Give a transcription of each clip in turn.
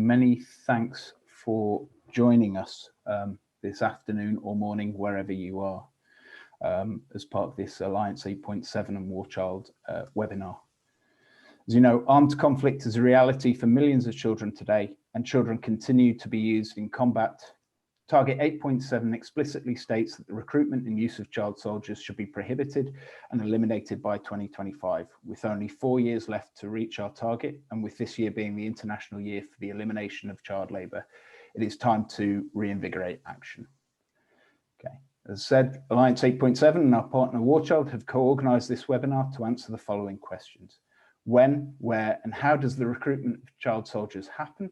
many thanks for joining us this afternoon or morning, wherever you are, as part of this Alliance 8.7 and War Child webinar. As you know, armed conflict is a reality for millions of children today, and children continue to be used in combat. Target 8.7 explicitly states that the recruitment and use of child soldiers should be prohibited and eliminated by 2025, with only 4 years left to reach our target, and with this year being the International Year for the Elimination of Child Labour, it is time to reinvigorate action. Okay. As said, Alliance 8.7 and our partner War Child have co-organised this webinar to answer the following questions. When, where, and how does the recruitment of child soldiers happen?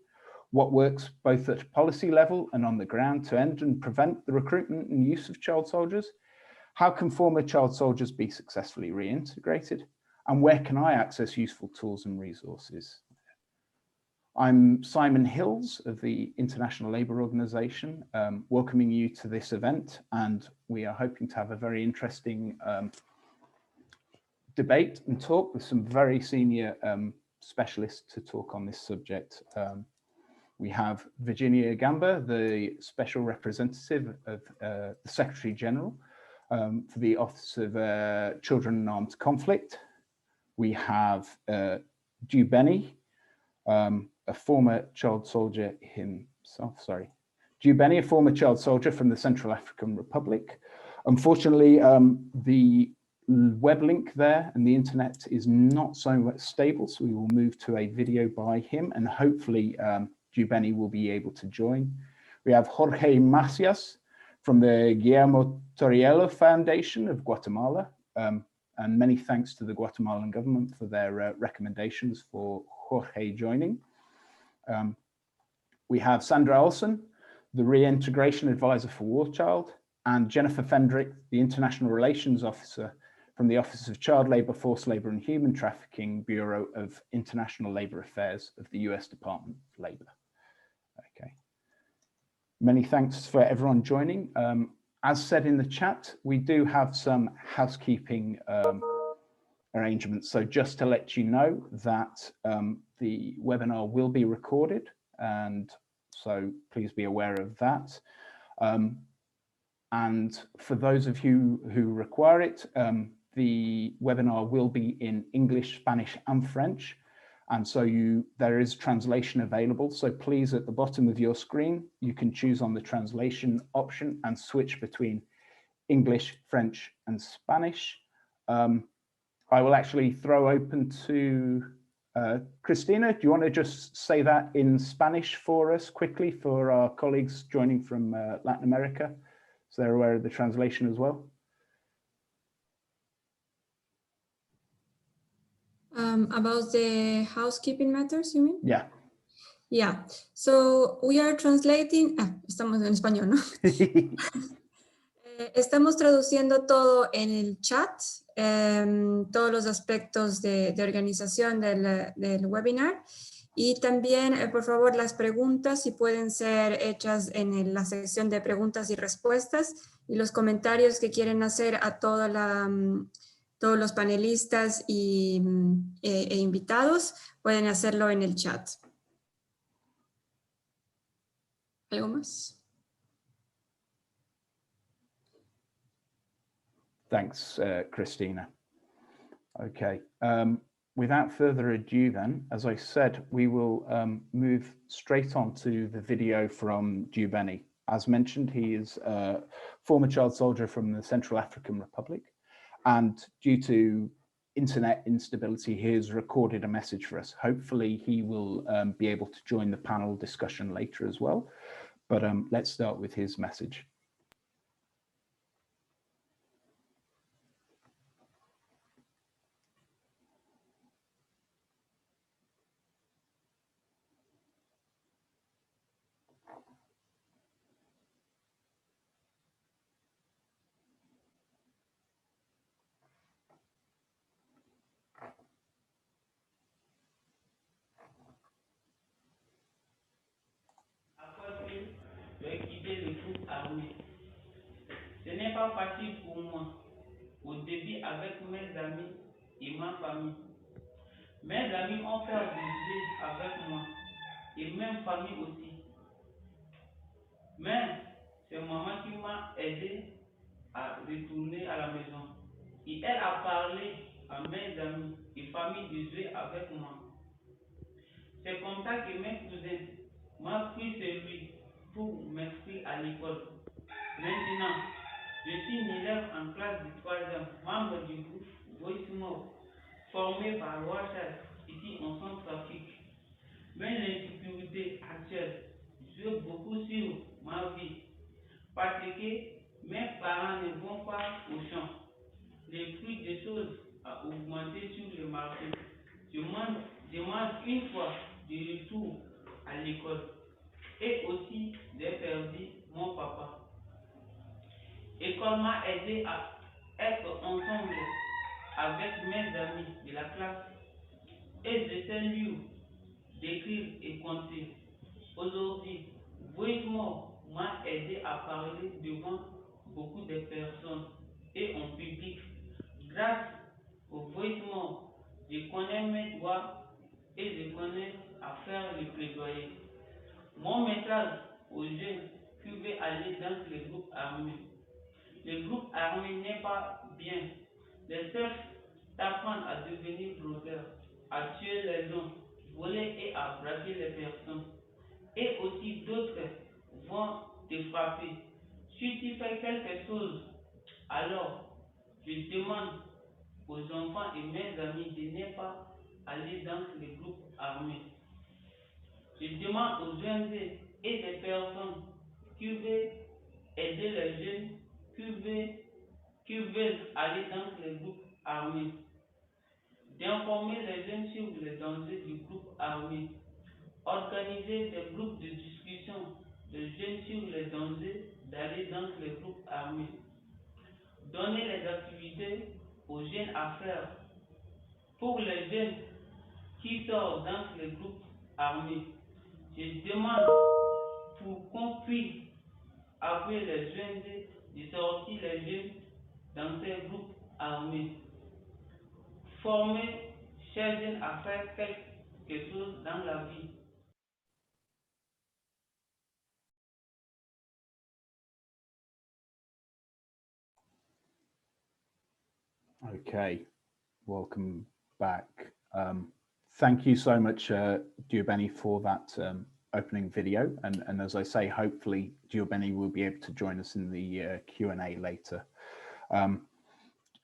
What works both at a policy level and on the ground to end and prevent the recruitment and use of child soldiers? How can former child soldiers be successfully reintegrated? And where can I access useful tools and resources? I'm Simon Hills of the International Labour Organisation, welcoming you to this event, and we are hoping to have a very interesting debate and talk with some very senior specialists to talk on this subject. We have Virginia Gamba, the Special Representative of the Secretary General for the Office of Children in Armed Conflict. We have Dew Benny, a former child soldier himself, Dew Benny, a former child soldier from the Central African Republic. Unfortunately, the web link there and the internet is not so stable, so we will move to a video by him, and hopefully Dew Benny will be able to join. We have Jorge Macias from the Guillermo Torriello Foundation of Guatemala, and many thanks to the Guatemalan government for their recommendations for Jorge joining. We have Sandra Olsen, the Reintegration Advisor for War Child, and Jennifer Fendrick, the International Relations Officer from the Office of Child Labour, Forced Labour and Human Trafficking Bureau of International Labour Affairs of the US Department of Labour. Okay. Many thanks for everyone joining. As said in the chat, we do have some housekeeping arrangements. So just to let you know that the webinar will be recorded, and so please be aware of that. And for those of you who require it, the webinar will be in English, Spanish, and French. And so there is translation available. So please, at the bottom of your screen, you can choose on the translation option and switch between English, French, and Spanish. I will actually throw open to Christina. Do you want to just say that in Spanish for us quickly for our colleagues joining from Latin America, so they're aware of the translation as well? About the housekeeping matters, you mean? Yeah. Yeah. So we are translating. Estamos en español, ¿no? Estamos traduciendo todo en el chat, todos los aspectos de organización del webinar. Y también, por favor, las preguntas si pueden ser hechas en la sección de preguntas y respuestas, y los comentarios que quieren hacer a todos los panelistas e invitados pueden hacerlo en el chat. ¿Algo más? Thanks, Christina. Okay, without further ado then, as I said, we will move straight on to the video from Dew Benny. As mentioned, he is a former child soldier from the Central African Republic, and due to internet instability, he has recorded a message for us. Hopefully he will be able to join the panel discussion later as well, but let's start with his message. Ce n'est pas facile pour moi au début avec mes amis et ma famille. Mes amis ont fait du avec moi et même famille aussi. Mais c'est maman qui m'a aidé à retourner à la maison. Et elle a parlé à mes amis et familles de jouer avec moi. C'est comme ça que mes cousins m'ont pris sur lui pour m'inscrire à l'école. Maintenant, je suis une élève en classe de 3e, membre du groupe Voicemo, formé par Ouachal, ici en Centrafrique. Mais l'insécurité actuelle joue beaucoup sur ma vie parce que mes parents ne vont pas au champ. Les prix des choses ont augmenté sur le marché. Je mange une fois de retour à l'école et aussi j'ai perdu mon papa. L'école m'a aidé à être ensemble avec mes amis de la classe et j'étais libre d'écrire et compter. Aujourd'hui, Voicemo m'a aidé à parler devant beaucoup de personnes et en public. Grâce au Voicemo, je connais mes droits et je connais à faire le plaidoyer. Mon message aux jeunes qui veulent aller dans les groupes armés. Le groupe armé n'est pas bien. Les chefs t'apprennent à devenir blogueur, à tuer les gens, voler et à braquer les personnes. Et aussi d'autres vont te frapper. Si tu fais quelque chose, alors je demande aux enfants et mes amis de ne pas aller dans les groupes armés. Je demande aux jeunes et des personnes qui veulent aider les jeunes, qui veulent aller dans les groupes armés, d'informer les jeunes sur les dangers du groupe armé, organiser des groupes de discussion de jeunes sur les dangers d'aller dans les groupes armés, donner les activités aux jeunes à faire pour les jeunes qui sortent dans les groupes armés. Je demande pour qu'on puisse appeler les jeunes de sortir les jeunes dans ces groupes armés. Former ces jeunes à faire quelque chose dans la vie. Okay, welcome back. Thank you so much, Diobeni, for that opening video. And as I say, hopefully Diobeni will be able to join us in the Q&A later.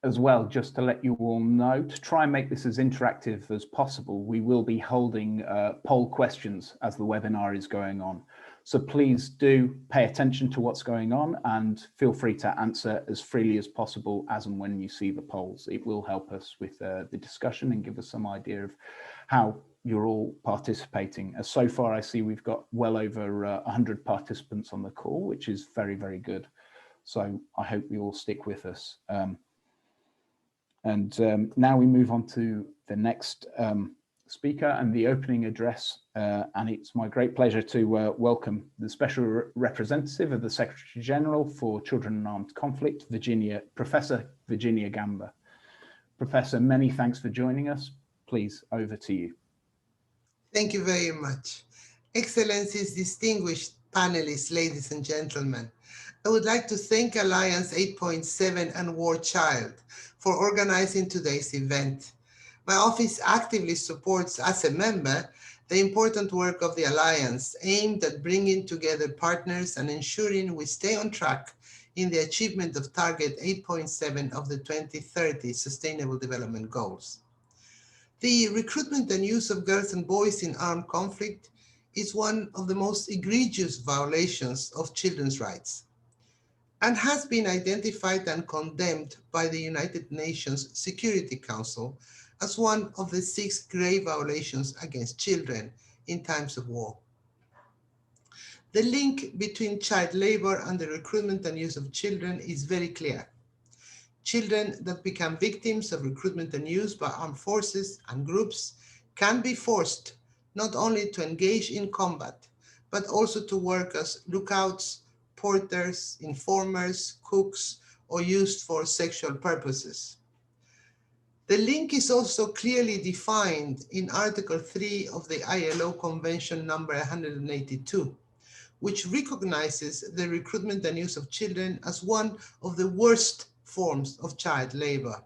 As well, just to let you all know, to try and make this as interactive as possible, we will be holding poll questions as the webinar is going on. So please do pay attention to what's going on and feel free to answer as freely as possible as and when you see the polls. It will help us with the discussion and give us some idea of how you're all participating. As so far, I see we've got well over 100 participants on the call, which is very, very good. So I hope you all stick with us. Now we move on to the next speaker and the opening address. And it's my great pleasure to welcome the Special Representative of the Secretary General for Children in Armed Conflict, Professor Virginia Gamba. Professor, many thanks for joining us. Please, over to you. Thank you very much. Excellencies, distinguished panelists, ladies and gentlemen, I would like to thank Alliance 8.7 and War Child for organizing today's event. My office actively supports, as a member, the important work of the Alliance aimed at bringing together partners and ensuring we stay on track in the achievement of Target 8.7 of the 2030 Sustainable Development Goals. The recruitment and use of girls and boys in armed conflict is one of the most egregious violations of children's rights and has been identified and condemned by the United Nations Security Council as one of the 6 grave violations against children in times of war. The link between child labor and the recruitment and use of children is very clear. Children that become victims of recruitment and use by armed forces and groups can be forced not only to engage in combat, but also to work as lookouts, porters, informers, cooks, or used for sexual purposes. The link is also clearly defined in Article 3 of the ILO Convention number 182, which recognizes the recruitment and use of children as one of the worst forms of child labor.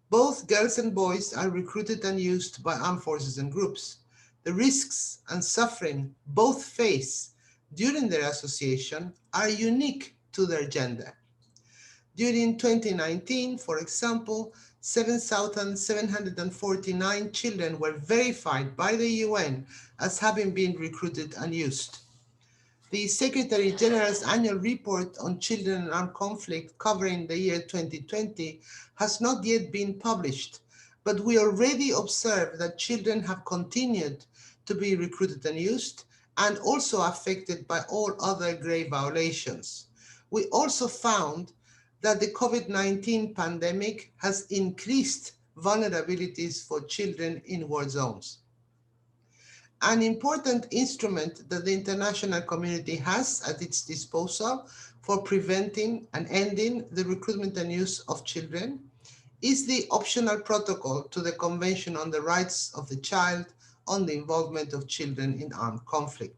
Both girls and boys are recruited and used by armed forces and groups. The risks and suffering both face during their association are unique to their gender. During 2019, for example, 7,749 children were verified by the UN as having been recruited and used. The Secretary General's annual report on children and armed conflict covering the year 2020 has not yet been published, but we already observe that children have continued to be recruited and used and also affected by all other grave violations. We also found that the COVID-19 pandemic has increased vulnerabilities for children in war zones. An important instrument that the international community has at its disposal for preventing and ending the recruitment and use of children is the optional protocol to the Convention on the Rights of the Child on the Involvement of Children in Armed Conflict.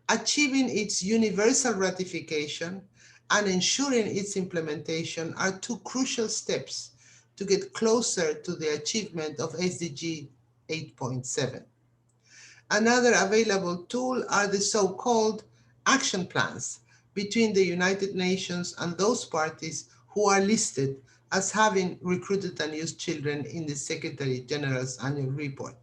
Achieving its universal ratification and ensuring its implementation are two crucial steps to get closer to the achievement of SDG 8.7. Another available tool are the so-called action plans between the United Nations and those parties who are listed as having recruited and used children in the Secretary General's annual report.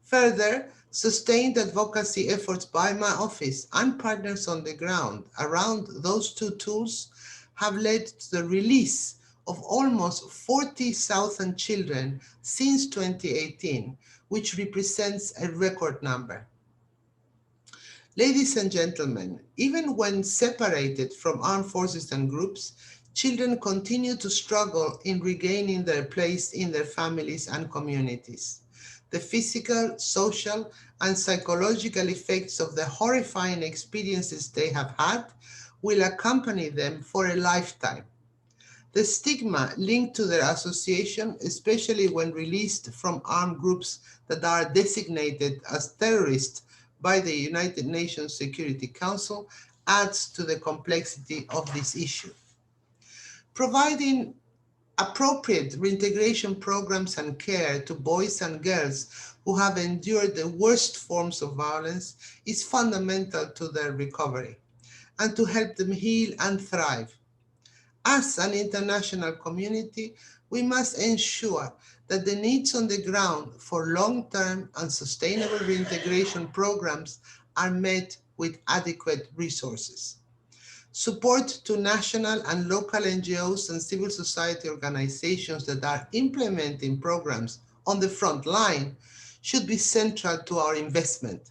Further, sustained advocacy efforts by my office and partners on the ground around those two tools have led to the release of almost 40,000 children since 2018, which represents a record number. Ladies and gentlemen, even when separated from armed forces and groups, children continue to struggle in regaining their place in their families and communities. The physical, social, and psychological effects of the horrifying experiences they have had will accompany them for a lifetime. The stigma linked to their association, especially when released from armed groups that are designated as terrorists by the United Nations Security Council, adds to the complexity of this issue. Providing appropriate reintegration programs and care to boys and girls who have endured the worst forms of violence is fundamental to their recovery and to help them heal and thrive. As an international community, we must ensure that the needs on the ground for long-term and sustainable reintegration programs are met with adequate resources. Support to national and local NGOs and civil society organizations that are implementing programs on the front line should be central to our investment.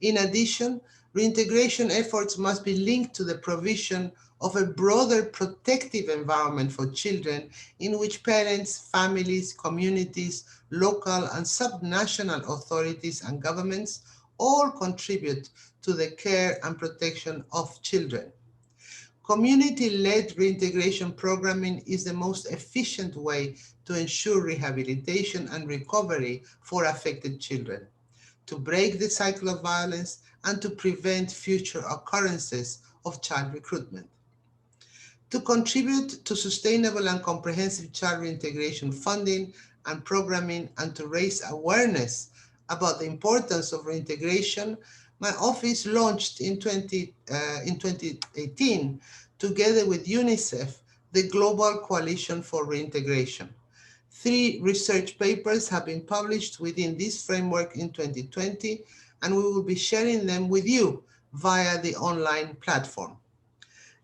In addition, reintegration efforts must be linked to the provision of a broader protective environment for children in which parents, families, communities, local and subnational authorities and governments all contribute to the care and protection of children. Community-led reintegration programming is the most efficient way to ensure rehabilitation and recovery for affected children, to break the cycle of violence and to prevent future occurrences of child recruitment. To contribute to sustainable and comprehensive child reintegration funding and programming and to raise awareness about the importance of reintegration, my office launched in 2018, together with UNICEF, the Global Coalition for Reintegration. 3 research papers have been published within this framework in 2020, and we will be sharing them with you via the online platform.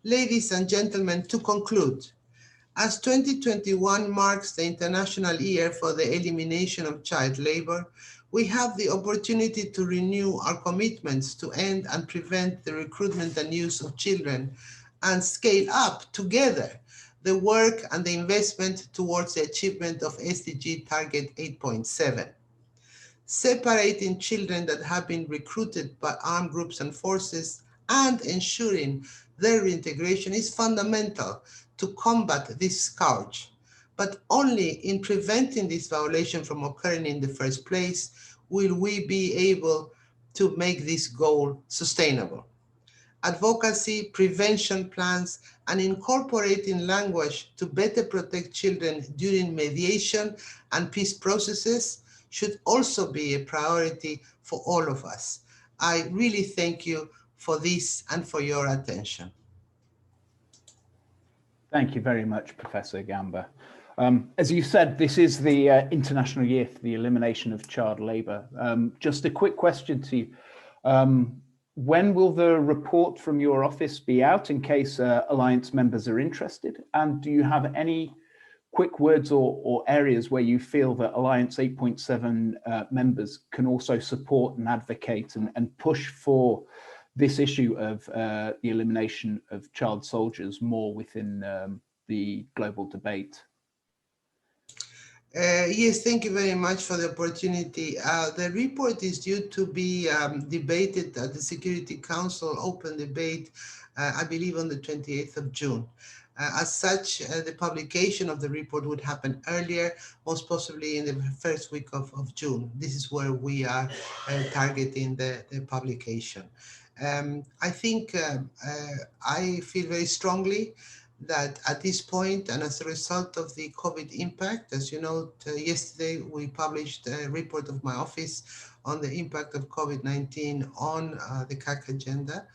Ladies and gentlemen, to conclude, as 2021 marks the International Year for the Elimination of Child Labor, we have the opportunity to renew our commitments to end and prevent the recruitment and use of children and scale up together the work and the investment towards the achievement of SDG Target 8.7. Separating children that have been recruited by armed groups and forces and ensuring their reintegration is fundamental to combat this scourge. but only in preventing this violation from occurring in the first place will we be able to make this goal sustainable. Advocacy, prevention plans, and incorporating language to better protect children during mediation and peace processes should also be a priority for all of us. I really thank you for this and for your attention. Thank you very much, Professor Gamba. As you said, this is the International Year for the Elimination of Child Labour. Just a quick question to you. When will the report from your office be out in case Alliance members are interested? And do you have any quick words or areas where you feel that Alliance 8.7 members can also support and advocate and push for this issue of the elimination of child soldiers more within the global debate? Yes, thank you very much for the opportunity. The report is due to be debated at the Security Council open debate, I believe on the 28th of June. As such, the publication of the report would happen earlier, most possibly in the first week of June. This is where we are targeting the publication. I think I feel very strongly that at this point, and as a result of the COVID impact, as you know, yesterday we published a report of my office on the impact of COVID-19 on the CAC agenda,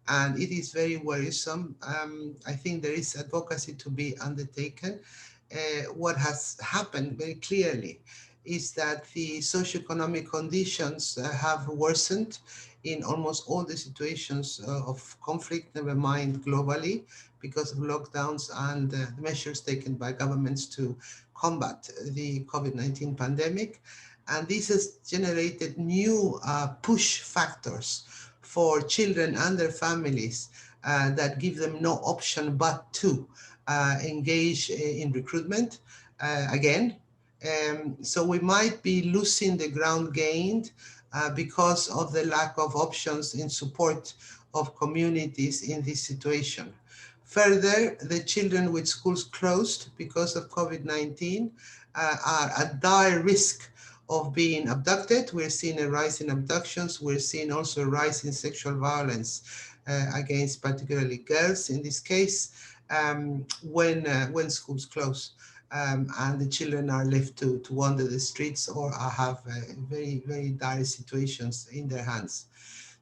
and it is very worrisome. I think there is advocacy to be undertaken. What has happened very clearly is that the socioeconomic conditions have worsened in almost all the situations of conflict, never mind globally, because of lockdowns and the measures taken by governments to combat the COVID-19 pandemic. And this has generated new push factors for children and their families that give them no option but to engage in recruitment again. So we might be losing the ground gained because of the lack of options in support of communities in this situation. Further, the children with schools closed because of COVID-19 are at dire risk of being abducted. We're seeing a rise in abductions. We're seeing also a rise in sexual violence against particularly girls in this case when schools close. And the children are left to wander the streets or have very, very dire situations in their hands.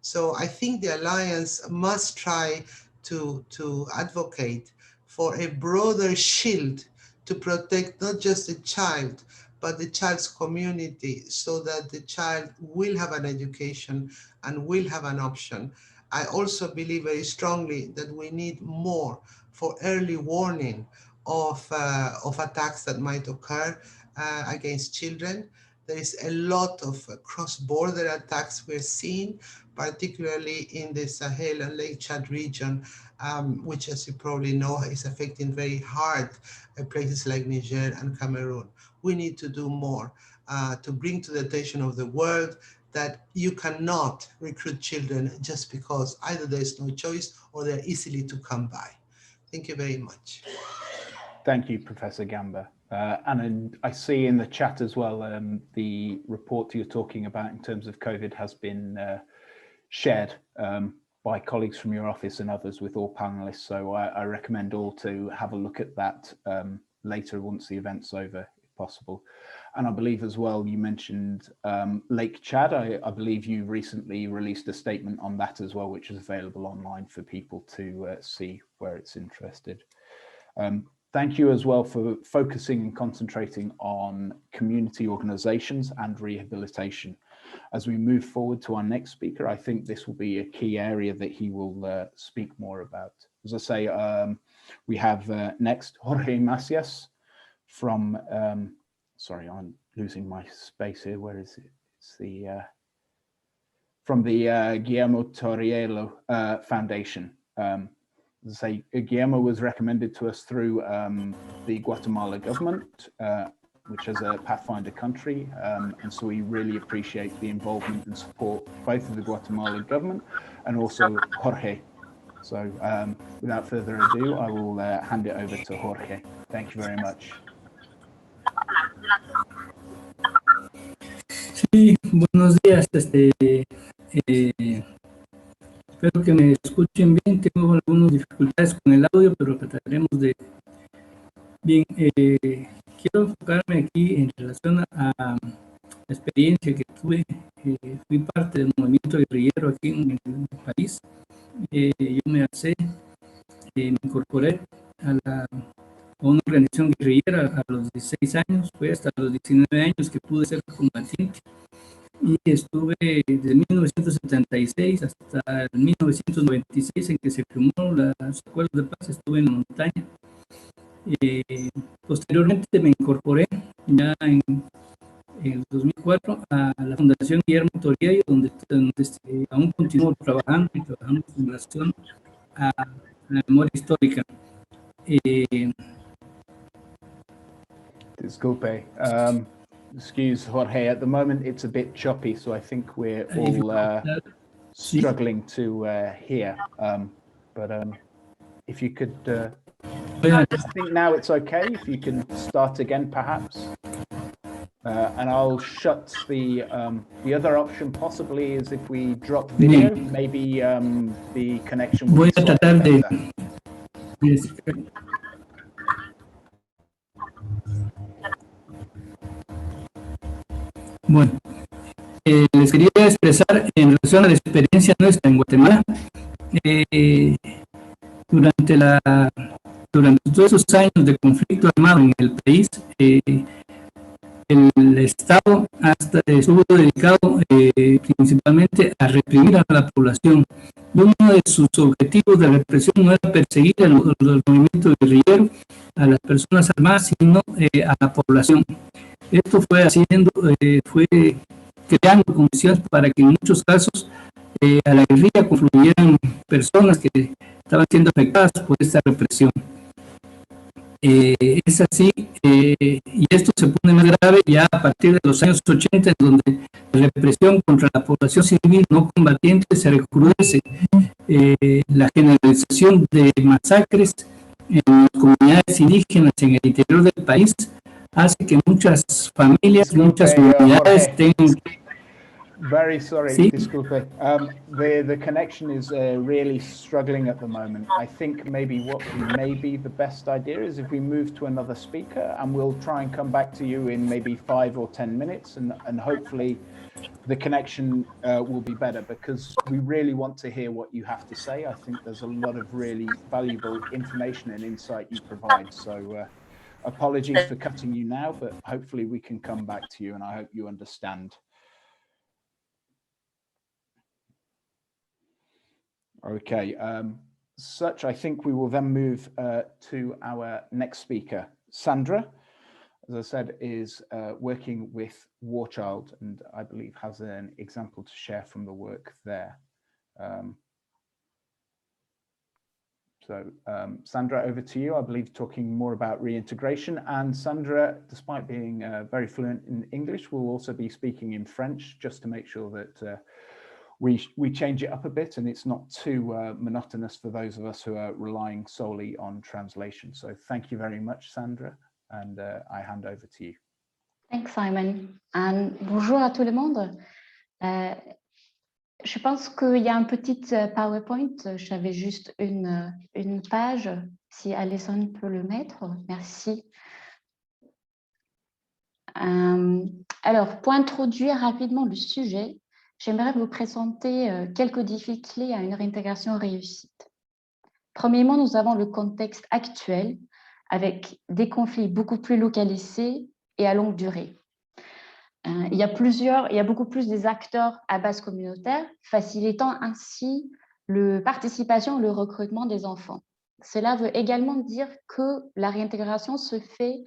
So I think the Alliance must try to advocate for a broader shield to protect not just the child, but the child's community, so that the child will have an education and will have an option. I also believe very strongly that we need more for early warning of attacks that might occur against children. There is a lot of cross-border attacks we're seeing, particularly in the Sahel and Lake Chad region, which, as you probably know, is affecting very hard places like Niger and Cameroon. We need to do more to bring to the attention of the world that you cannot recruit children just because either there's no choice or they're easily to come by. Thank you very much. Thank you, Professor Gamba. And I see in the chat as well, the report you're talking about in terms of COVID has been shared by colleagues from your office and others with all panelists. So I recommend all to have a look at that later once the event's over, if possible. And I believe as well, you mentioned Lake Chad. I believe you recently released a statement on that as well, which is available online for people to see where it's interested. Thank you as well for focusing and concentrating on community organizations and rehabilitation. As we move forward to our next speaker, I think this will be a key area that he will speak more about. As I say, we have next Jorge Macias from, sorry, I'm losing my space here. Where is it? It's the, from the Guillermo Torriello Foundation. As I say, Guillermo was recommended to us through the Guatemala government, which is a Pathfinder country, and so we really appreciate the involvement and support both of the Guatemala government and also Jorge. So without further ado, I will hand it over to Jorge. Thank you very much. Sí, buenos días. Espero que me escuchen bien. Tengo algunas dificultades con el audio, pero trataremos de... Bien, quiero enfocarme aquí en relación a la experiencia que tuve. Fui parte del movimiento guerrillero aquí en el país. Yo me alcé, me incorporé a una organización guerrillera a los 16 años. Fue hasta los 19 años que pude ser combatiente. Y estuve desde 1976 hasta 1996 en que se firmó los acuerdos de paz. Estuve en la montaña. Posteriormente me incorporé ya en el 2004 a la Fundación Guillermo Toriello, donde aún continúo trabajando y trabajando en relación a la memoria histórica. Disculpe. Excuse Jorge, at the moment it's a bit choppy, so I think we're all struggling to hear. But if you could, I think now it's okay. If you can start again, perhaps. And I'll shut the other option possibly is if we drop video, maybe the connection will be slightly better. Bueno, les quería expresar en relación a la experiencia nuestra en Guatemala. Durante todos esos años de conflicto armado en el país, el Estado estuvo dedicado principalmente a reprimir a la población. Y uno de sus objetivos de represión no era perseguir a los movimientos guerrilleros, a las personas armadas, sino a la población. Esto fue fue creando condiciones para que en muchos casos a la guerrilla confluyeran personas que estaban siendo afectadas por esta represión. Es así, y esto se pone más grave ya a partir de los años 80, donde la represión contra la población civil no combatiente se recrudece. La generalización de masacres en las comunidades indígenas en el interior del país hace que muchas familias, muchas comunidades tengan... Very sorry, ¿Sí? disculpe. The connection is really struggling at the moment. I think maybe what may be the best idea is if we move to another speaker, and we'll try and come back to you in maybe 5 or 10 minutes, and hopefully the connection will be better, because we really want to hear what you have to say. I think there's a lot of really valuable information and insight you provide. So apologies for cutting you now, but hopefully we can come back to you, and I hope you understand. Okay, such I think we will then move to our next speaker. Sandra, as I said, is working with War Child, and I believe has an example to share from the work there. Sandra, over to you, I believe, talking more about reintegration. And Sandra, despite being very fluent in English, will also be speaking in French, just to make sure that we change it up a bit and it's not too monotonous for those of us who are relying solely on translation. So thank you very much, Sandra, and I hand over to you. Thanks, Simon. And bonjour à tout le monde. Je pense qu'il y a un petit PowerPoint. J'avais juste une page. Si Alison peut le mettre, merci. Alors, pour introduire rapidement le sujet, j'aimerais vous présenter quelques défis clés à une réintégration réussite. Premièrement, nous avons le contexte actuel avec des conflits beaucoup plus localisés et à longue durée. Il y a beaucoup plus des acteurs à base communautaire, facilitant ainsi la participation et le recrutement des enfants. Cela veut également dire que la réintégration se fait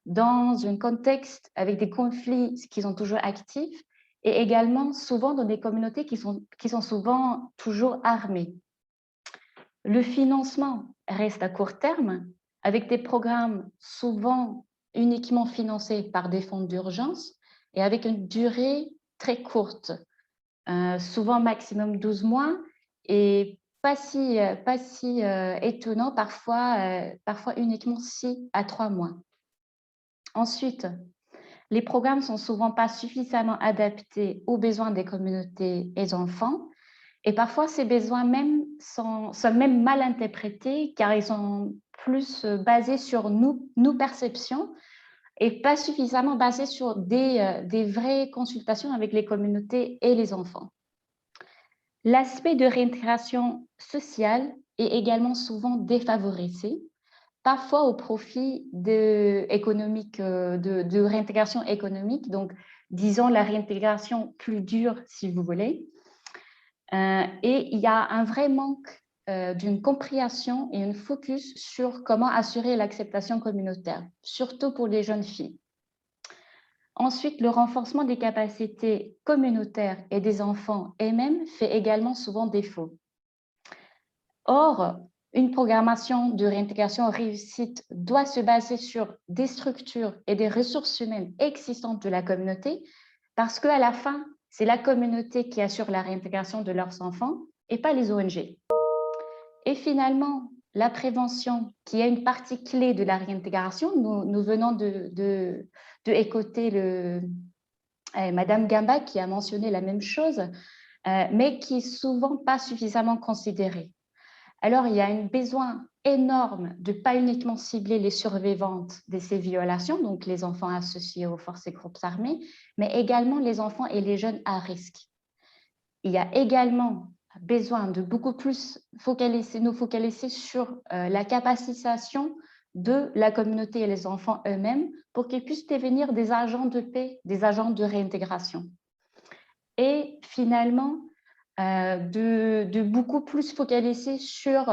dans un contexte avec des conflits qui sont toujours actifs, et également souvent dans des communautés qui sont souvent toujours armées. Le financement reste à court terme, avec des programmes souvent uniquement financés par des fonds d'urgence et avec une durée très courte, souvent maximum 12 mois, et pas si étonnant, parfois uniquement 6 à 3 mois. Ensuite, Les programmes sont souvent pas suffisamment adaptés aux besoins des communautés et des enfants. Et parfois, ces besoins même sont même mal interprétés car ils sont plus basés sur nos perceptions et pas suffisamment basés sur des vraies consultations avec les communautés et les enfants. L'aspect de réintégration sociale est également souvent défavorisé, parfois au profit de réintégration économique, donc disons la réintégration plus dure si vous voulez. Et il y a un vrai manque d'une compréhension et un focus sur comment assurer l'acceptation communautaire, surtout pour les jeunes filles. Ensuite, le renforcement des capacités communautaires et des enfants eux-mêmes fait également souvent défaut. Or, une programmation de réintégration réussite doit se baser sur des structures et des ressources humaines existantes de la communauté parce qu'à la fin, c'est la communauté qui assure la réintégration de leurs enfants et pas les ONG. Et finalement, la prévention, qui est une partie clé de la réintégration, nous venons de écouter Madame Gamba qui a mentionné la même chose, mais qui est souvent pas suffisamment considérée. Alors, il y a un besoin énorme de pas uniquement cibler les survivantes de ces violations, donc les enfants associés aux forces et groupes armés, mais également les enfants et les jeunes à risque. Il y a également besoin de beaucoup plus nous focaliser sur la capacitation de la communauté et les enfants eux-mêmes pour qu'ils puissent devenir des agents de paix, des agents de réintégration. Et finalement, de beaucoup plus focaliser sur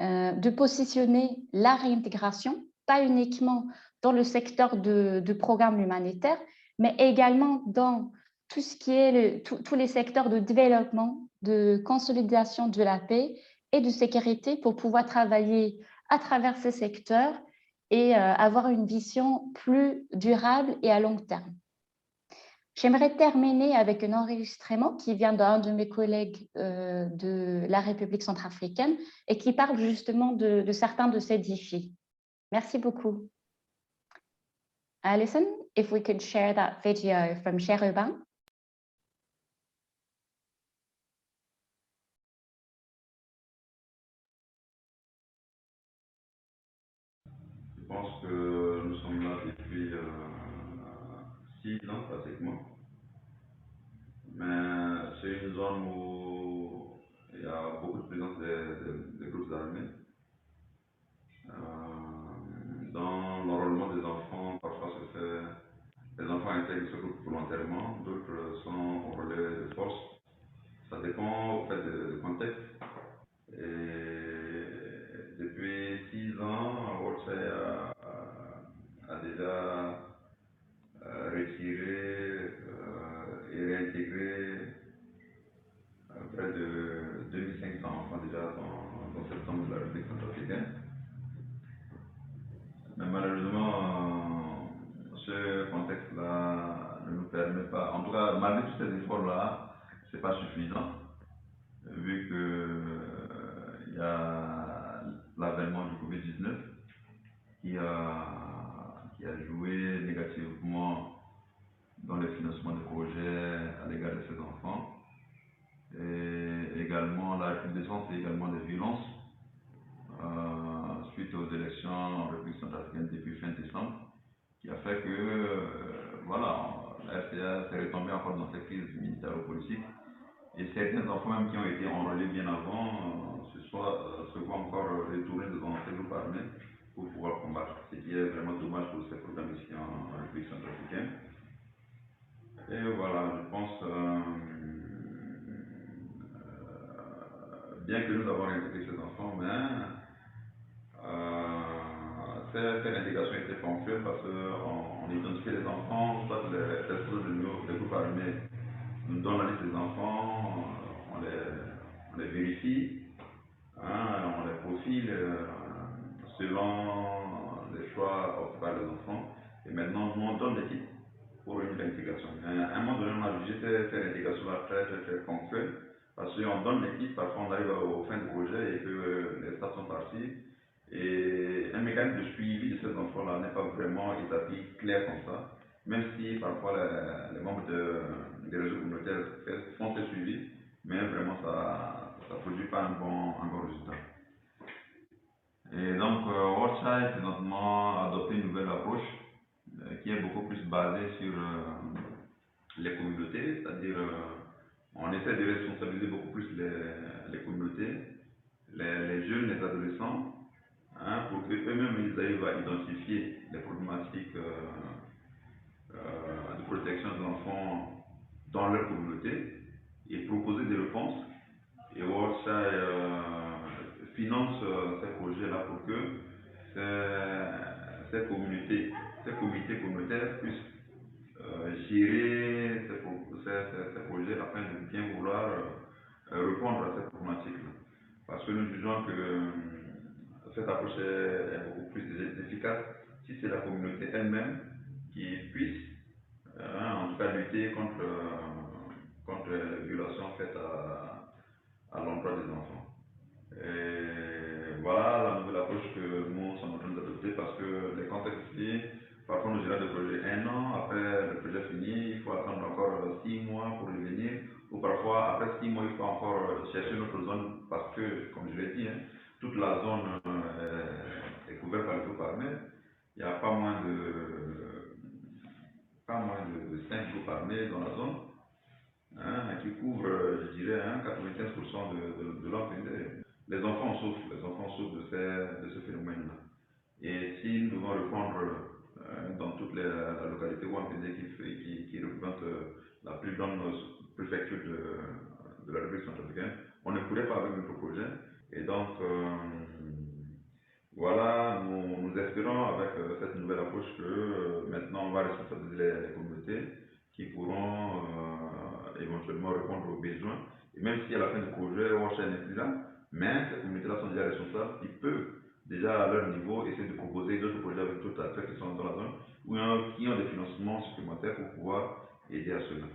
de positionner la réintégration, pas uniquement dans le secteur de programmes humanitaires, mais également dans tout ce qui est tous les secteurs de développement, de consolidation de la paix et de sécurité pour pouvoir travailler à travers ces secteurs et avoir une vision plus durable et à long terme. J'aimerais terminer avec un enregistrement qui vient d'un de mes collègues de la République centrafricaine et qui parle justement de certains de ces défis. Merci beaucoup. Alison, if we could share that video from Cherubin. Je pense que nous sommes là depuis 6 ans pratiquement. Mais c'est une zone où il y a beaucoup de présence des groupes armés. Dans l'enrôlement des enfants, parfois les enfants intègrent ce groupe volontairement, d'autres sont au relais de force. Ça dépend au fait du contexte. Et depuis 6 ans, World a déjà retiré et réintégré près de 2500 enfants déjà dans cette zone de la République centrafricaine. Mais malheureusement, ce contexte-là ne nous permet pas, en tout cas, malgré tous ces efforts-là, ce n'est pas suffisant, vu qu'il y a l'avènement du Covid-19 qui a joué négativement dans le financement de projets à l'égard de ces enfants. Et également la recrudescence et également des violences suite aux élections en République centrafricaine depuis fin décembre, qui a fait que voilà, la RCA s'est retombée encore dans cette crise militaro-politique. Et certains enfants même qui ont été enrôlés bien avant se voient encore retourner devant ces groupes armés pour pouvoir combattre, ce qui est vraiment dommage pour ces programmes ici en République centrafricaine. Et voilà, je pense, bien que nous avons intégré ces enfants, mais cette intégration était ponctuelle parce qu'on identifie les enfants, soit les groupes armés nous donnent la liste des enfants, on les vérifie, on les profile selon les choix offerts par les enfants. Et maintenant, nous on donne des titres pour une intégration. À un moment donné, on a jugé cette intégration-là très ponctuelle, parce qu'on donne les titres, parfois on arrive au fin du projet et que les staffs sont partis, Et un mécanisme de suivi de ces enfants-là n'est pas vraiment établi clair comme ça, même si parfois les membres des réseaux communautaires font ce suivi, mais vraiment ça ne produit pas un bon résultat. Et donc, Worldchild présentement a adopté une nouvelle approche qui est beaucoup plus basée sur les communautés, c'est-à-dire on essaie de responsabiliser beaucoup plus les communautés, les jeunes, les adolescents, hein, pour qu'eux-mêmes ils arrivent à identifier les problématiques de protection de l'enfant dans leur communauté et proposer des réponses. Et Worldchild finance ces projets-là pour que ces comités communautaires puissent gérer ces projets afin de bien vouloir répondre à cette problématique-là. Parce que nous jugeons que cette approche est beaucoup plus efficace si c'est la communauté elle-même qui puisse en tout cas lutter contre les violations faites à l'emploi des enfants. Et voilà la nouvelle approche que nous sommes en train d'adopter parce que les contextes ici, parfois nous gérons des projets 1 an, après le projet fini, il faut attendre encore 6 mois pour revenir, ou parfois après 6 mois il faut encore chercher notre zone parce que, comme je l'ai dit, hein, toute la zone est couverte par le groupe armé. Il n'y a pas moins de 5 groupes armés dans la zone, hein, qui couvrent, je dirais, 95% de l'enfant. Les enfants souffrent de ce phénomène-là. Et si nous devons répondre dans toutes les localités où qui représente la plus grande préfecture de la République centrafricaine, on ne pourrait pas avec notre projet. Et donc, voilà, nous espérons avec cette nouvelle approche que maintenant on va responsabiliser les communautés qui pourront éventuellement répondre aux besoins. Et même si à la fin du projet, Worldchild n'est plus là, mais ces communautés-là sont déjà responsables, ils peuvent déjà à leur niveau essayer de proposer d'autres projets avec d'autres acteurs qui sont dans la zone ou qui ont des financements supplémentaires pour pouvoir aider à cela.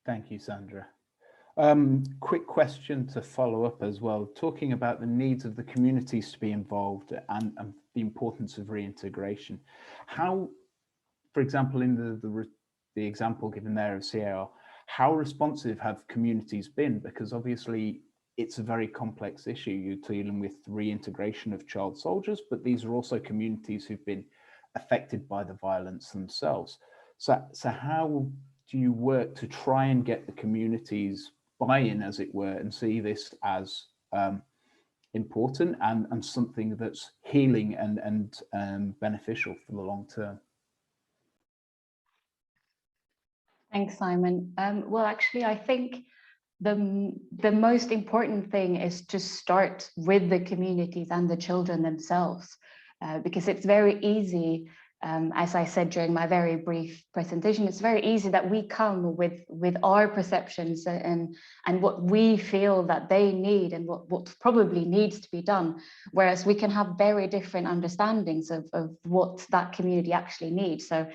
Thank you, Sandra. Quick question to follow up as well, talking about the needs of the communities to be involved and the importance of reintegration. How, for example, in the example given there of CAR, how responsive have communities been? Because obviously it's a very complex issue. You're dealing with reintegration of child soldiers, but these are also communities who've been affected by the violence themselves. So how do you work to try and get the communities buy-in, as it were, and see this as important and something that's healing and beneficial for the long term? Thanks, Simon. Well, actually, I think the most important thing is to start with the communities and the children themselves, because it's very easy, as I said during my very brief presentation, it's very easy that we come with our perceptions and what we feel that they need and what probably needs to be done, whereas we can have very different understandings of what that community actually needs. So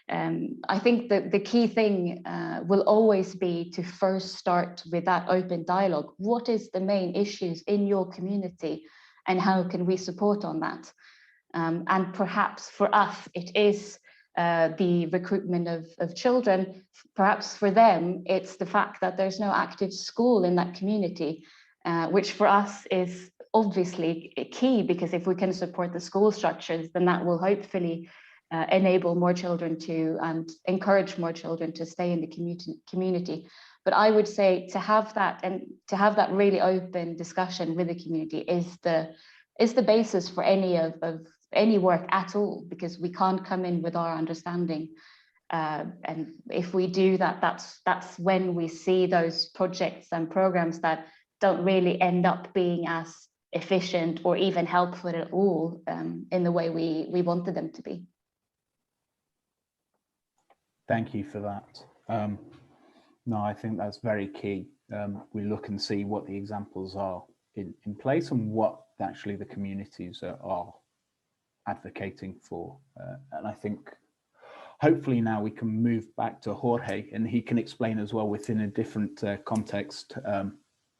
I think that the key thing will always be to first start with that open dialogue. What is the main issues in your community and how can we support on that? And perhaps for us, it is the recruitment of children. Perhaps for them, it's the fact that there's no active school in that community, which for us is obviously key, because if we can support the school structures, then that will hopefully enable more children and encourage more children to stay in the community. But I would say to have that really open discussion with the community is the basis for any work at all, because we can't come in with our understanding. And if we do that, that's when we see those projects and programs that don't really end up being as efficient or even helpful at all in the way we wanted them to be. Thank you for that. No, I think that's very key. We look and see what the examples are in place and what actually the communities are advocating for. And I think hopefully now we can move back to Jorge, and he can explain as well within a different context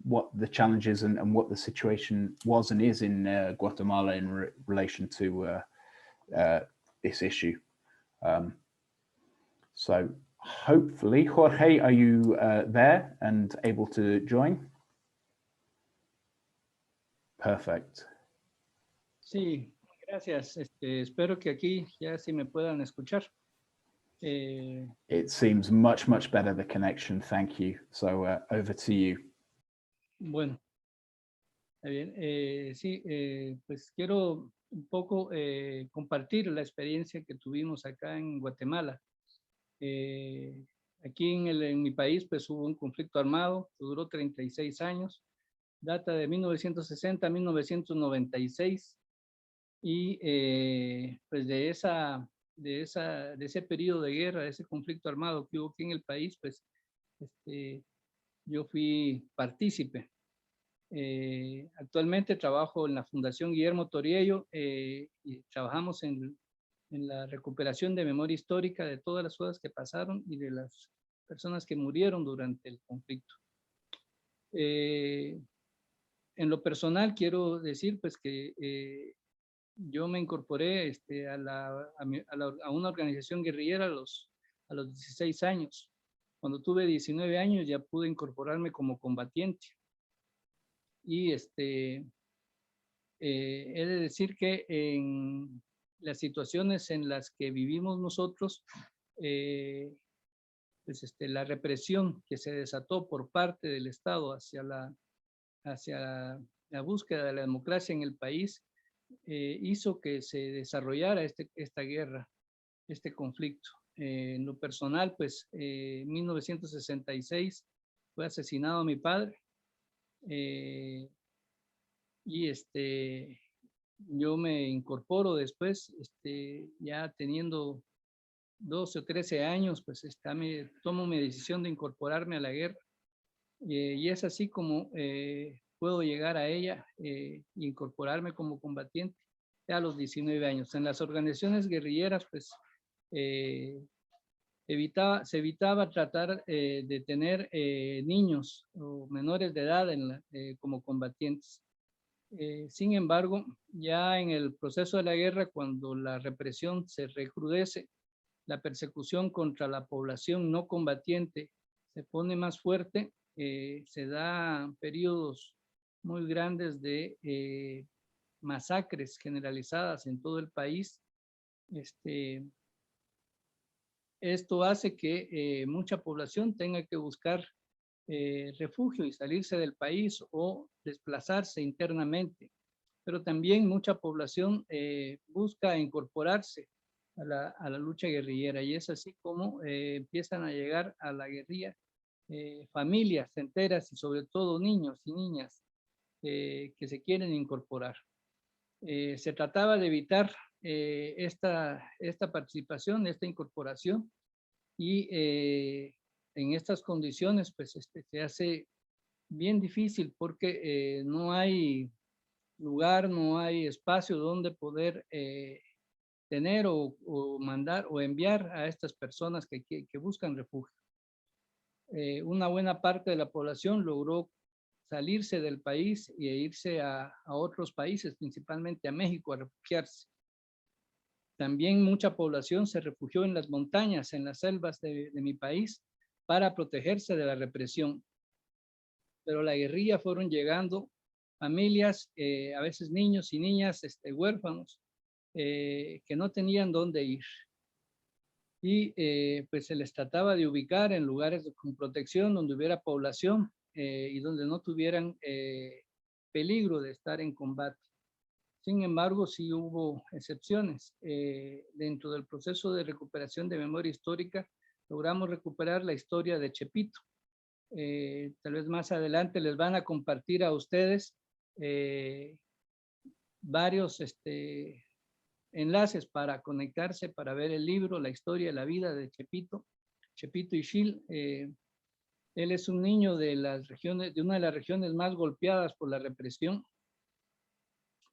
what the challenges and what the situation was and is in Guatemala in relation to this issue. So hopefully, Jorge, are you there and able to join? Perfect. Sí, gracias. Espero que aquí ya sí me puedan escuchar. It seems much better, the connection. Thank you. So over to you. Bueno, está bien. Sí, pues quiero un poco compartir la experiencia que tuvimos acá en Guatemala. Aquí en mi país pues hubo un conflicto armado que duró 36 años, data de 1960 a 1996 y pues de ese periodo de guerra, de ese conflicto armado que hubo aquí en el país, pues yo fui partícipe. Actualmente trabajo en la Fundación Guillermo Toriello y trabajamos en la recuperación de memoria histórica de todas las cosas que pasaron y de las personas que murieron durante el conflicto. En lo personal quiero decir pues que yo me incorporé a una organización guerrillera a los 16 años. Cuando tuve 19 años ya pude incorporarme como combatiente. Y he de decir que en las situaciones en las que vivimos nosotros, pues la represión que se desató por parte del Estado hacia la búsqueda de la democracia en el país, hizo que se desarrollara esta guerra, este conflicto. En lo personal, pues en 1966 fue asesinado mi padre. Y yo me incorporo después, ya teniendo 12 o 13 años, pues tomo mi decisión de incorporarme a la guerra. Y es así como puedo llegar a ella e incorporarme como combatiente a los 19 años. En las organizaciones guerrilleras, pues se evitaba tratar de tener niños o menores de edad como combatientes. Sin embargo, ya en el proceso de la guerra, cuando la represión se recrudece, la persecución contra la población no combatiente se pone más fuerte, se da periodos muy grandes de masacres generalizadas en todo el país. Esto hace que mucha población tenga que buscar refugio y salirse del país o desplazarse internamente, pero también mucha población busca incorporarse a la lucha guerrillera, y es así como empiezan a llegar a la guerrilla familias enteras y sobre todo niños y niñas que se quieren incorporar. Se trataba de evitar esta participación, esta incorporación, y en estas condiciones pues se hace bien difícil porque no hay lugar, no hay espacio donde poder tener o mandar o enviar a estas personas que buscan refugio. Una buena parte de la población logró salirse del país e irse a otros países, principalmente a México, a refugiarse. También mucha población se refugió en las montañas, en las selvas de mi país, para protegerse de la represión. Pero la guerrilla fueron llegando familias, a veces niños y niñas huérfanos, que no tenían dónde ir. Y pues se les trataba de ubicar en lugares con protección, donde hubiera población y donde no tuvieran peligro de estar en combate. Sin embargo, sí hubo excepciones. Dentro del proceso de recuperación de memoria histórica, logramos recuperar la historia de Chepito. Tal vez más adelante les van a compartir a ustedes varios enlaces para conectarse, para ver el libro, la historia, la vida de Chepito Ixil. Él es un niño de una de las regiones más golpeadas por la represión.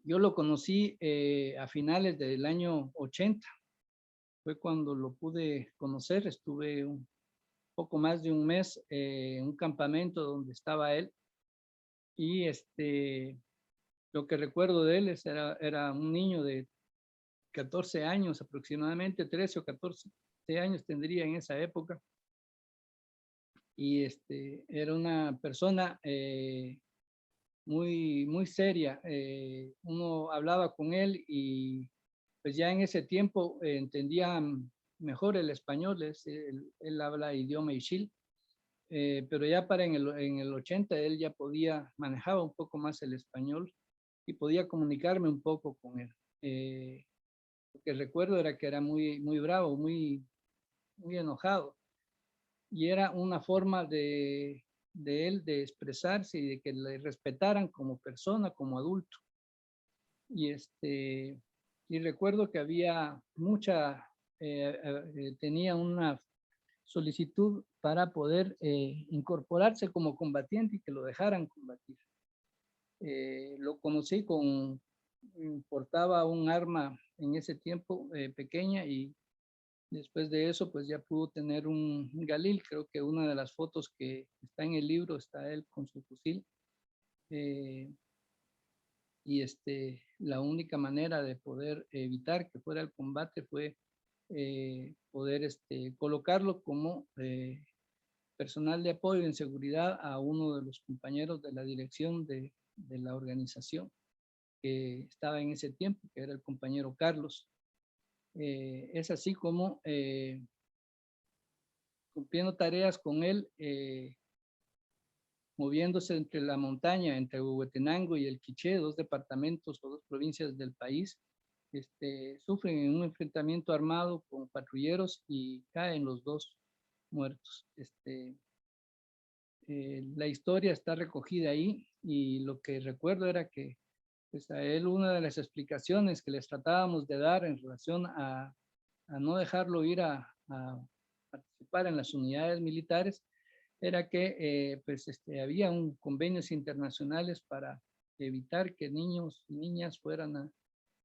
Yo lo conocí a finales del año 80. Fue cuando lo pude conocer. Estuve un poco más de un mes en un campamento donde estaba él. Y lo que recuerdo de él era un niño de 14 años aproximadamente, 13 o 14 años tendría en esa época. Y era una persona muy seria. Uno hablaba con él y pues ya en ese tiempo entendía mejor el español. Él habla idioma Ixil, pero ya en el 80 él ya manejaba un poco más el español y podía comunicarme un poco con él. Lo que recuerdo era que era muy bravo, muy enojado, y era una forma de él de expresarse y de que le respetaran como persona, como adulto. Y recuerdo que había tenía una solicitud para poder incorporarse como combatiente y que lo dejaran combatir. Lo conocí portaba un arma en ese tiempo pequeña, y después de eso pues ya pudo tener un galil. Creo que una de las fotos que está en el libro está él con su fusil. Y la única manera de poder evitar que fuera el combate fue poder colocarlo como personal de apoyo en seguridad a uno de los compañeros de la dirección de la organización que estaba en ese tiempo, que era el compañero Carlos. Es así como cumpliendo tareas con él, moviéndose entre la montaña, entre Huehuetenango y el Quiché, 2 departamentos o 2 provincias del país, sufren en un enfrentamiento armado con patrulleros y caen los 2 muertos. La historia está recogida ahí, y lo que recuerdo era que pues a él una de las explicaciones que les tratábamos de dar en relación a no dejarlo ir a participar en las unidades militares era que pues había convenios internacionales para evitar que niños y niñas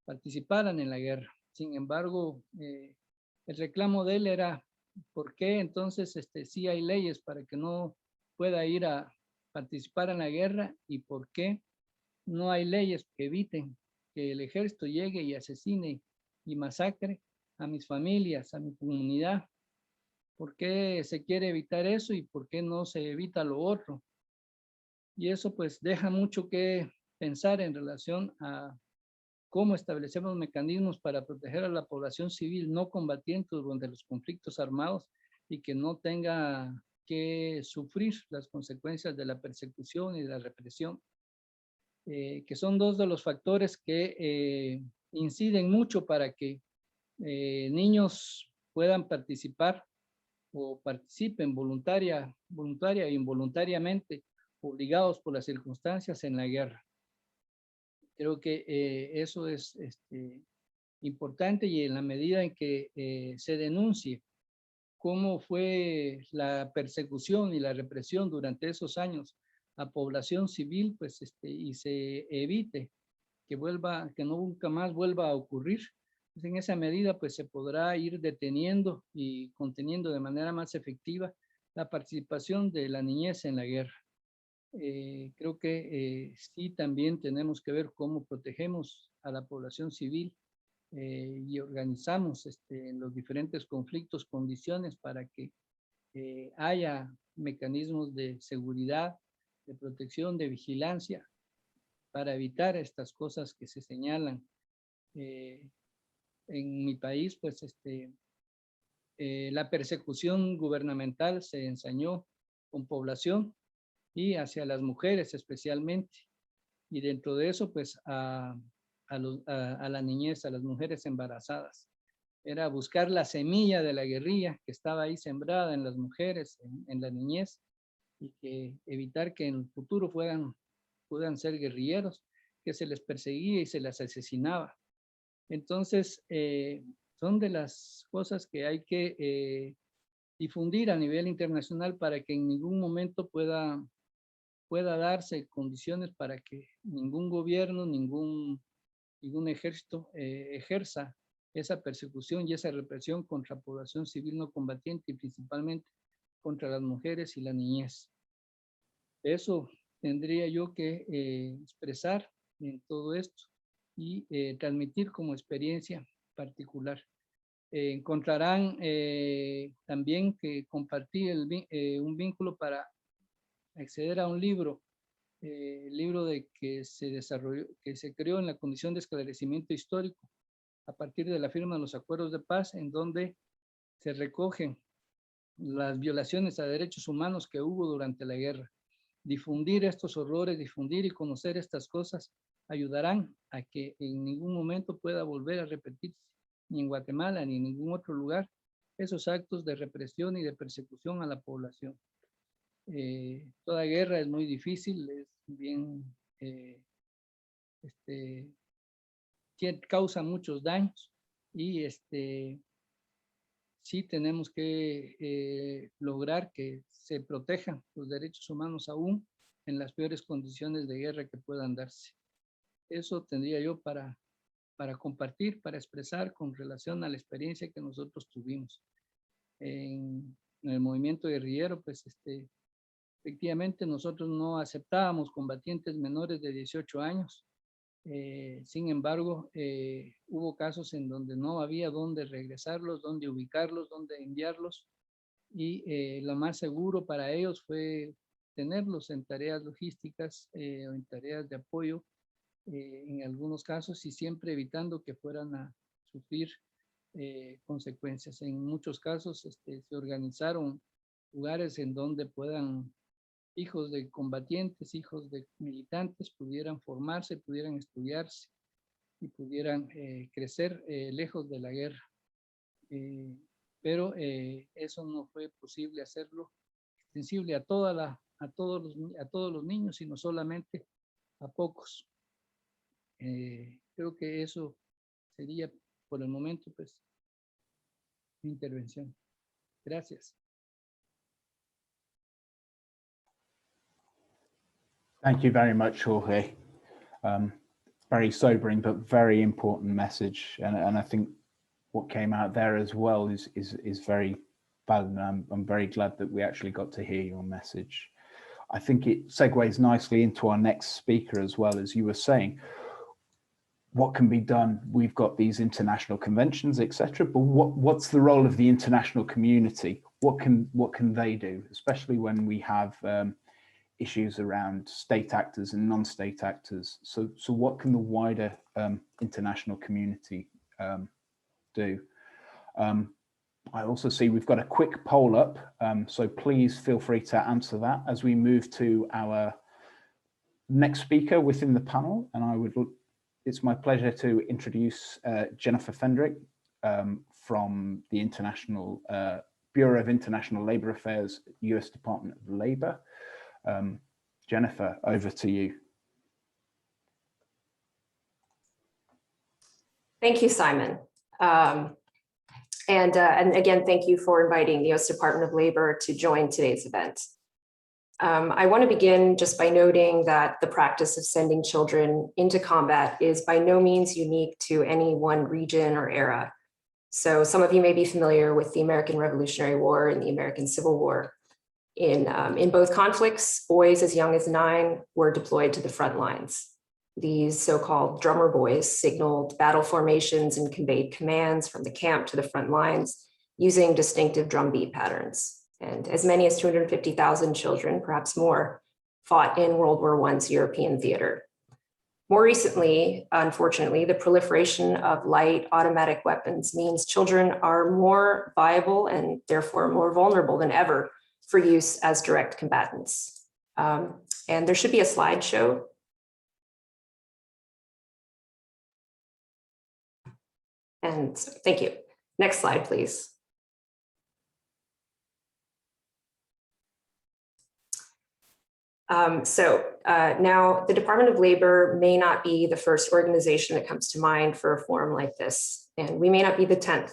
participaran en la guerra. Sin embargo, el reclamo de él era ¿por qué entonces sí hay leyes para que no pueda ir a participar en la guerra, y por qué no hay leyes que eviten que el ejército llegue y asesine y masacre a mis familias, a mi comunidad? ¿Por qué se quiere evitar eso y por qué no se evita lo otro? Y eso pues deja mucho que pensar en relación a cómo establecemos mecanismos para proteger a la población civil no combatiente durante los conflictos armados y que no tenga que sufrir las consecuencias de la persecución y de la represión, que son 2 de los factores que inciden mucho para que niños puedan participar o participen voluntaria e involuntariamente, obligados por las circunstancias en la guerra. Creo que eso es importante, y en la medida en que se denuncie cómo fue la persecución y la represión durante esos años a población civil, pues y se evite que nunca más vuelva a ocurrir, pues en esa medida pues se podrá ir deteniendo y conteniendo de manera más efectiva la participación de la niñez en la guerra. Creo que sí también tenemos que ver cómo protegemos a la población civil y organizamos en los diferentes conflictos condiciones para que haya mecanismos de seguridad, de protección, de vigilancia, para evitar estas cosas que se señalan. En mi país, pues la persecución gubernamental se ensañó con población y hacia las mujeres especialmente, y dentro de eso pues a la niñez, a las mujeres embarazadas. Era buscar la semilla de la guerrilla que estaba ahí sembrada en las mujeres, en la niñez, y que evitar que en el futuro puedan ser guerrilleros, que se les perseguía y se les asesinaba. Entonces, son de las cosas que hay que difundir a nivel internacional para que en ningún momento pueda darse condiciones para que ningún gobierno, ningún ningún ejército ejerza esa persecución y esa represión contra la población civil no combatiente y principalmente contra las mujeres y la niñez. Eso tendría yo que expresar en todo esto y transmitir como experiencia particular. Encontrarán también que compartí un vínculo para acceder a un libro, el libro que se desarrolló, que se creó en la Comisión de Esclarecimiento Histórico a partir de la firma de los acuerdos de paz, en donde se recogen las violaciones a derechos humanos que hubo durante la guerra. Difundir estos horrores, difundir y conocer estas cosas ayudarán a que en ningún momento pueda volver a repetirse, ni en Guatemala ni en ningún otro lugar, esos actos de represión y de persecución a la población. Toda guerra es muy difícil, es bien, causa muchos daños y sí tenemos que lograr que se protejan los derechos humanos aún en las peores condiciones de guerra que puedan darse. Eso tendría yo para compartir, para expresar con relación a la experiencia que nosotros tuvimos. En el movimiento guerrillero, pues efectivamente nosotros no aceptábamos combatientes menores de 18 años. Sin embargo, hubo casos en donde no había dónde regresarlos, dónde ubicarlos, dónde enviarlos, y lo más seguro para ellos fue tenerlos en tareas logísticas o en tareas de apoyo, en algunos casos, y siempre evitando que fueran a sufrir consecuencias. En muchos casos se organizaron lugares en donde puedan hijos de combatientes, hijos de militantes pudieran formarse, pudieran estudiarse y pudieran crecer lejos de la guerra. Pero eso no fue posible hacerlo extensible a todos los niños, sino solamente a pocos. Creo que eso sería por el momento, pues, mi intervención. Gracias. Thank you very much, Jorge. Very sobering, but very important message. And I think what came out there as well is very valid. And I'm very glad that we actually got to hear your message. I think it segues nicely into our next speaker as well. As you were saying, what can be done? We've got these international conventions, etc. But what's the role of the international community? What can they do, especially when we have issues around state actors and non-state actors? So what can the wider international community do? I also see we've got a quick poll up, so please feel free to answer that as we move to our next speaker within the panel. And it's my pleasure to introduce Jennifer Fendrick from the International Bureau of International Labor Affairs, US Department of Labor. Jennifer, over to you. Thank you, Simon. And again, thank you for inviting the US Department of Labor to join today's event. I want to begin just by noting that the practice of sending children into combat is by no means unique to any one region or era. So some of you may be familiar with the American Revolutionary War and the American Civil War. In both conflicts, boys as young as 9 were deployed to the front lines. These so-called drummer boys signaled battle formations and conveyed commands from the camp to the front lines using distinctive drumbeat patterns. And as many as 250,000 children, perhaps more, fought in World War I's European theater. More recently, unfortunately, the proliferation of light automatic weapons means children are more viable and therefore more vulnerable than ever for use as direct combatants. And there should be a slideshow. And thank you. Next slide, please. Now the Department of Labor may not be the first organization that comes to mind for a forum like this, and we may not be the 10th,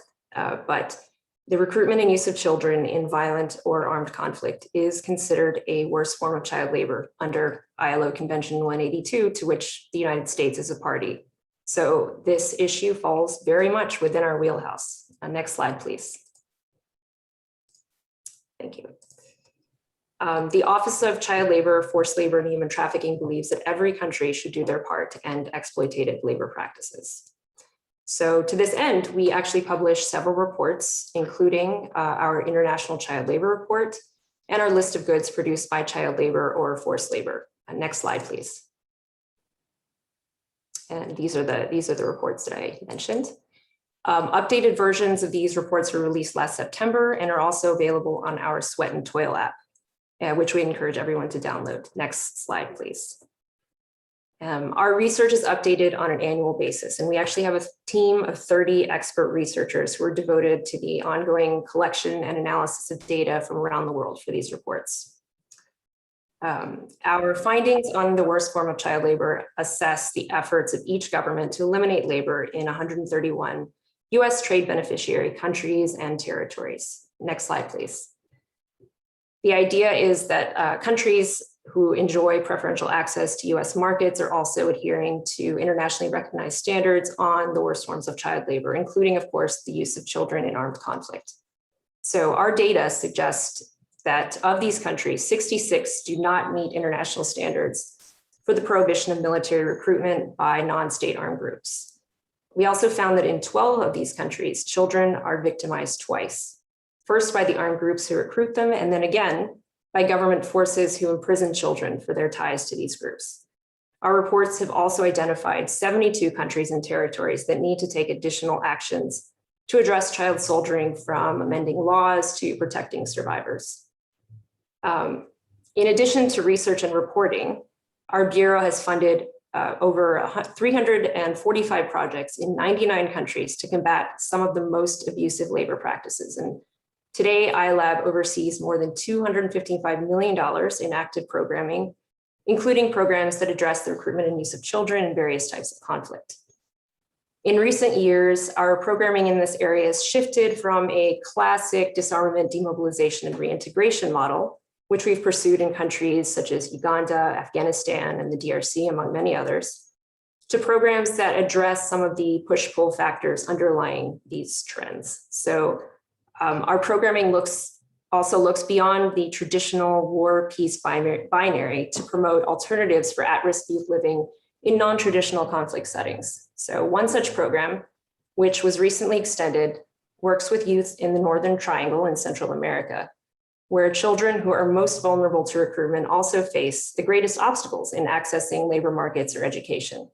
but the recruitment and use of children in violent or armed conflict is considered a worse form of child labor under ILO Convention 182, to which the United States is a party. So this issue falls very much within our wheelhouse. Next slide, please. Thank you. The Office of Child Labor, Forced Labor, and Human Trafficking believes that every country should do their part to end exploitative labor practices. So to this end, we actually published several reports, including our International Child Labor Report and our list of goods produced by child labor or forced labor. Next slide, please. And these are the reports that I mentioned. Updated versions of these reports were released last September and are also available on our Sweat and Toil app, which we encourage everyone to download. Next slide, please. Our research is updated on an annual basis, and we actually have a team of 30 expert researchers who are devoted to the ongoing collection and analysis of data from around the world for these reports. Our findings on the worst form of child labor assess the efforts of each government to eliminate labor in 131 US trade beneficiary countries and territories. Next slide, please. The idea is that countries who enjoy preferential access to US markets are also adhering to internationally recognized standards on the worst forms of child labor, including, of course, the use of children in armed conflict. So our data suggests that of these countries, 66 do not meet international standards for the prohibition of military recruitment by non-state armed groups. We also found that in 12 of these countries, children are victimized twice. First by the armed groups who recruit them, and then again by government forces who imprison children for their ties to these groups. Our reports have also identified 72 countries and territories that need to take additional actions to address child soldiering, from amending laws to protecting survivors. In addition to research and reporting, our Bureau has funded over 345 projects in 99 countries to combat some of the most abusive labor practices. And today, iLab oversees more than $255 million in active programming, including programs that address the recruitment and use of children in various types of conflict. In recent years, our programming in this area has shifted from a classic disarmament, demobilization, and reintegration model, which we've pursued in countries such as Uganda, Afghanistan, and the DRC, among many others, to programs that address some of the push-pull factors underlying these trends. So our programming also looks beyond the traditional war-peace binary to promote alternatives for at-risk youth living in non-traditional conflict settings. So one such program, which was recently extended, works with youth in the Northern Triangle in Central America, where children who are most vulnerable to recruitment also face the greatest obstacles in accessing labor markets or education.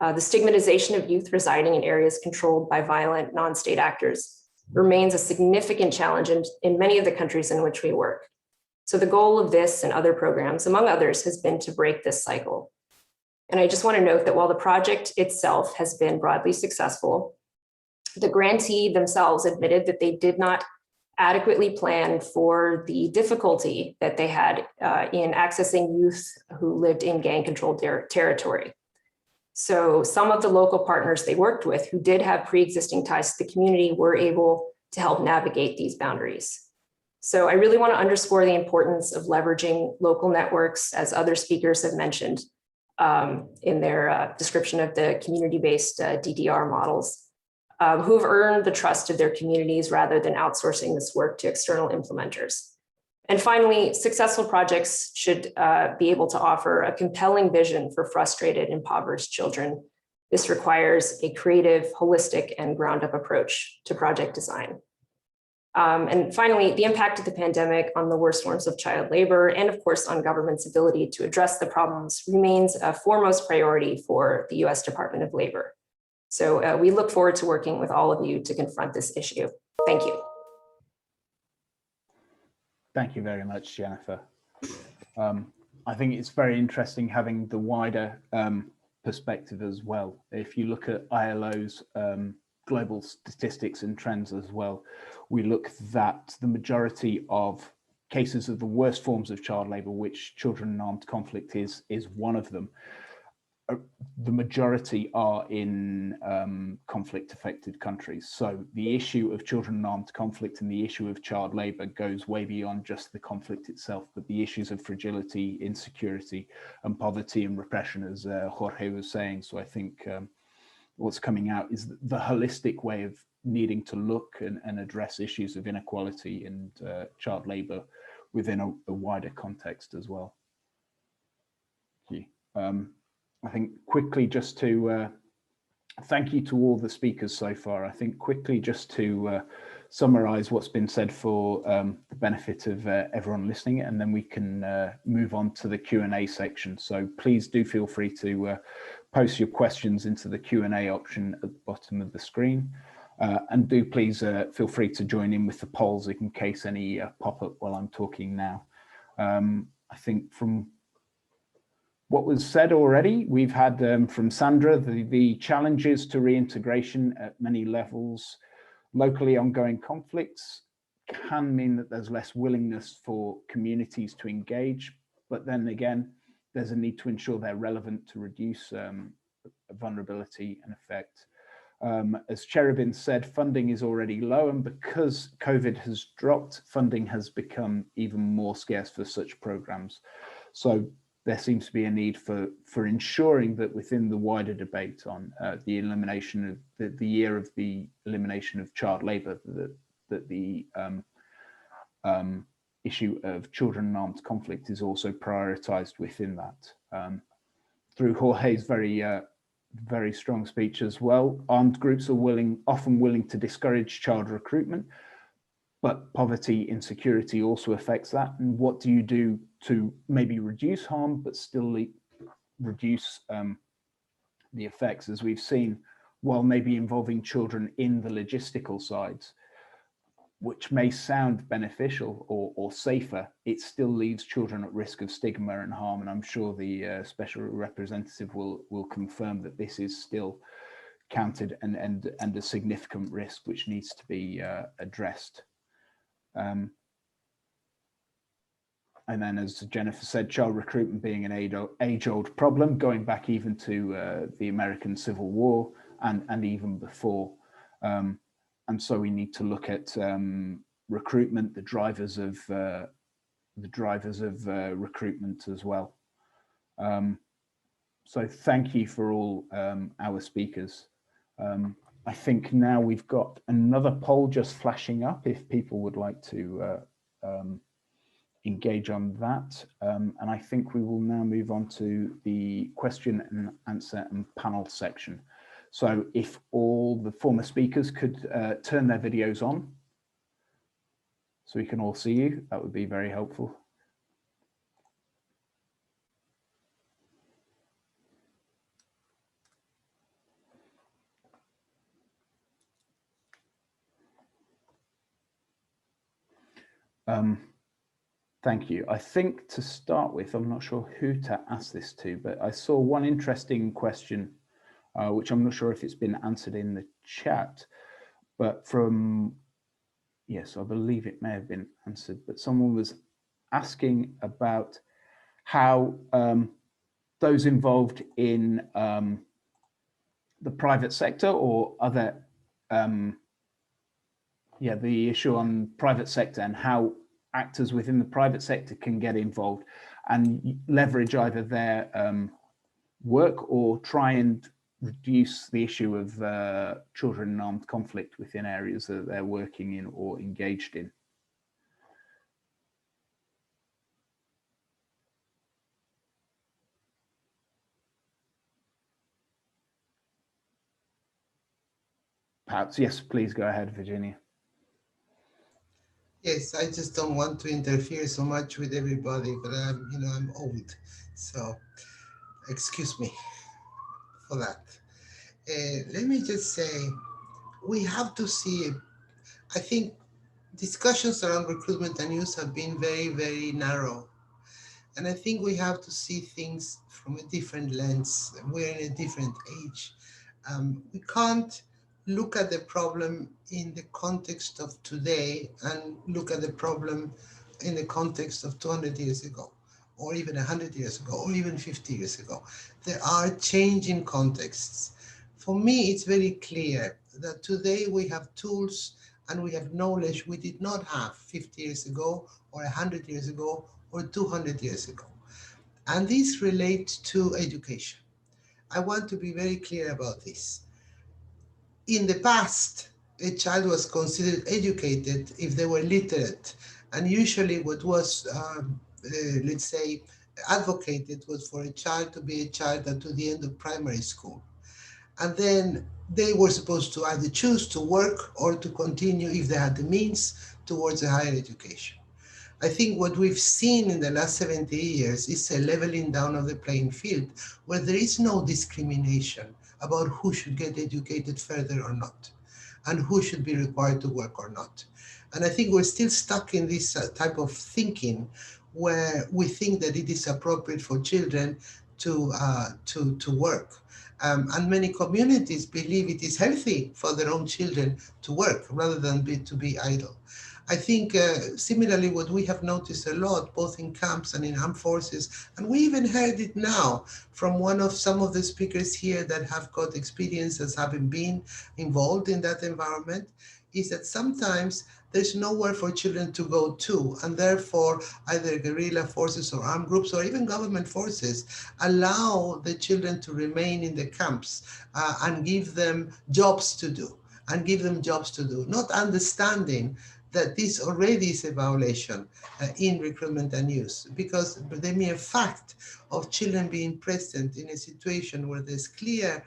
The stigmatization of youth residing in areas controlled by violent non-state actors remains a significant challenge in many of the countries in which we work. So the goal of this and other programs, among others, has been to break this cycle. And I just want to note that while the project itself has been broadly successful, the grantee themselves admitted that they did not adequately plan for the difficulty that they had in accessing youth who lived in gang-controlled territory. So some of the local partners they worked with who did have pre-existing ties to the community were able to help navigate these boundaries. So I really want to underscore the importance of leveraging local networks, as other speakers have mentioned in their description of the community-based DDR models, who have earned the trust of their communities rather than outsourcing this work to external implementers. And finally, successful projects should be able to offer a compelling vision for frustrated, impoverished children. This requires a creative, holistic, and ground-up approach to project design. And finally, the impact of the pandemic on the worst forms of child labor, and of course on government's ability to address the problems, remains a foremost priority for the US Department of Labor. So we look forward to working with all of you to confront this issue. Thank you. Thank you very much, Jennifer. I think it's very interesting having the wider perspective as well. If you look at ILO's global statistics and trends as well, we look that the majority of cases of the worst forms of child labor, which children in armed conflict is one of them, the majority are in conflict affected countries. So the issue of children in armed conflict and the issue of child labor goes way beyond just the conflict itself, but the issues of fragility, insecurity, and poverty and repression, as Jorge was saying. So I think what's coming out is the holistic way of needing to look and address issues of inequality and child labour within a wider context as well. Thank you. I think quickly just to thank you to all the speakers so far. I think quickly just to summarize what's been said for the benefit of everyone listening, and then we can move on to the Q&A section. So please do feel free to post your questions into the Q&A option at the bottom of the screen. And do please feel free to join in with the polls in case any pop up while I'm talking now. I think from what was said already, we've had from Sandra, the challenges to reintegration at many levels. Locally ongoing conflicts can mean that there's less willingness for communities to engage, but then again, there's a need to ensure they're relevant to reduce vulnerability and effect. As Cherubin said, funding is already low, and because COVID has dropped, funding has become even more scarce for such programs. So there seems to be a need for ensuring that within the wider debate on the elimination of the year of the elimination of child labour, that the issue of children in armed conflict is also prioritised within that. Through Jorge's very strong speech as well, armed groups are often willing to discourage child recruitment, but poverty, insecurity also affects that. And what do you do to maybe reduce harm, but still reduce the effects, as we've seen, while maybe involving children in the logistical sides, which may sound beneficial or safer, it still leaves children at risk of stigma and harm. And I'm sure the special representative will confirm that this is still counted and a significant risk which needs to be addressed. And then, as Jennifer said, child recruitment being an age-old problem, going back even to the American Civil War and even before. And so we need to look at recruitment, the drivers of recruitment as well. So thank you for all our speakers. I think now we've got another poll just flashing up if people would like to engage on that. And I think we will now move on to the question and answer and panel section. So if all the former speakers could turn their videos on so we can all see you, that would be very helpful. Thank you. I think to start with, I'm not sure who to ask this to, but I saw one interesting question, which I'm not sure if it's been answered in the chat, but from, yes, I believe it may have been answered, but someone was asking about how those involved in the private sector or other, the issue on private sector and how actors within the private sector can get involved and leverage either their work or try and reduce the issue of children in armed conflict within areas that they're working in or engaged in. Perhaps, yes, please go ahead, Virginia. Yes, I just don't want to interfere so much with everybody, but I'm old, so excuse me for that. Let me just say, we have to see, I think discussions around recruitment and use have been very, very narrow. And I think we have to see things from a different lens. We're in a different age. We can't look at the problem in the context of today and look at the problem in the context of 200 years ago, or even 100 years ago, or even 50 years ago. There are changing contexts. For me, it's very clear that today we have tools and we have knowledge we did not have 50 years ago, or 100 years ago, or 200 years ago. And these relate to education. I want to be very clear about this. In the past, a child was considered educated if they were literate, and usually what was, let's say, advocated was for a child to be a child to the end of primary school. And then they were supposed to either choose to work or to continue, if they had the means, towards a higher education. I think what we've seen in the last 70 years is a leveling down of the playing field, where there is no discrimination about who should get educated further or not, and who should be required to work or not. And I think we're still stuck in this type of thinking, where we think that it is appropriate for children to work. And many communities believe it is healthy for their own children to work rather than to be idle. I think similarly what we have noticed a lot, both in camps and in armed forces, and we even heard it now from some of the speakers here that have got experience as having been involved in that environment, is that sometimes there's nowhere for children to go to, and therefore either guerrilla forces or armed groups or even government forces allow the children to remain in the camps and give them jobs to do, not understanding that this already is a violation in recruitment and use, because the mere fact of children being present in a situation where there's clear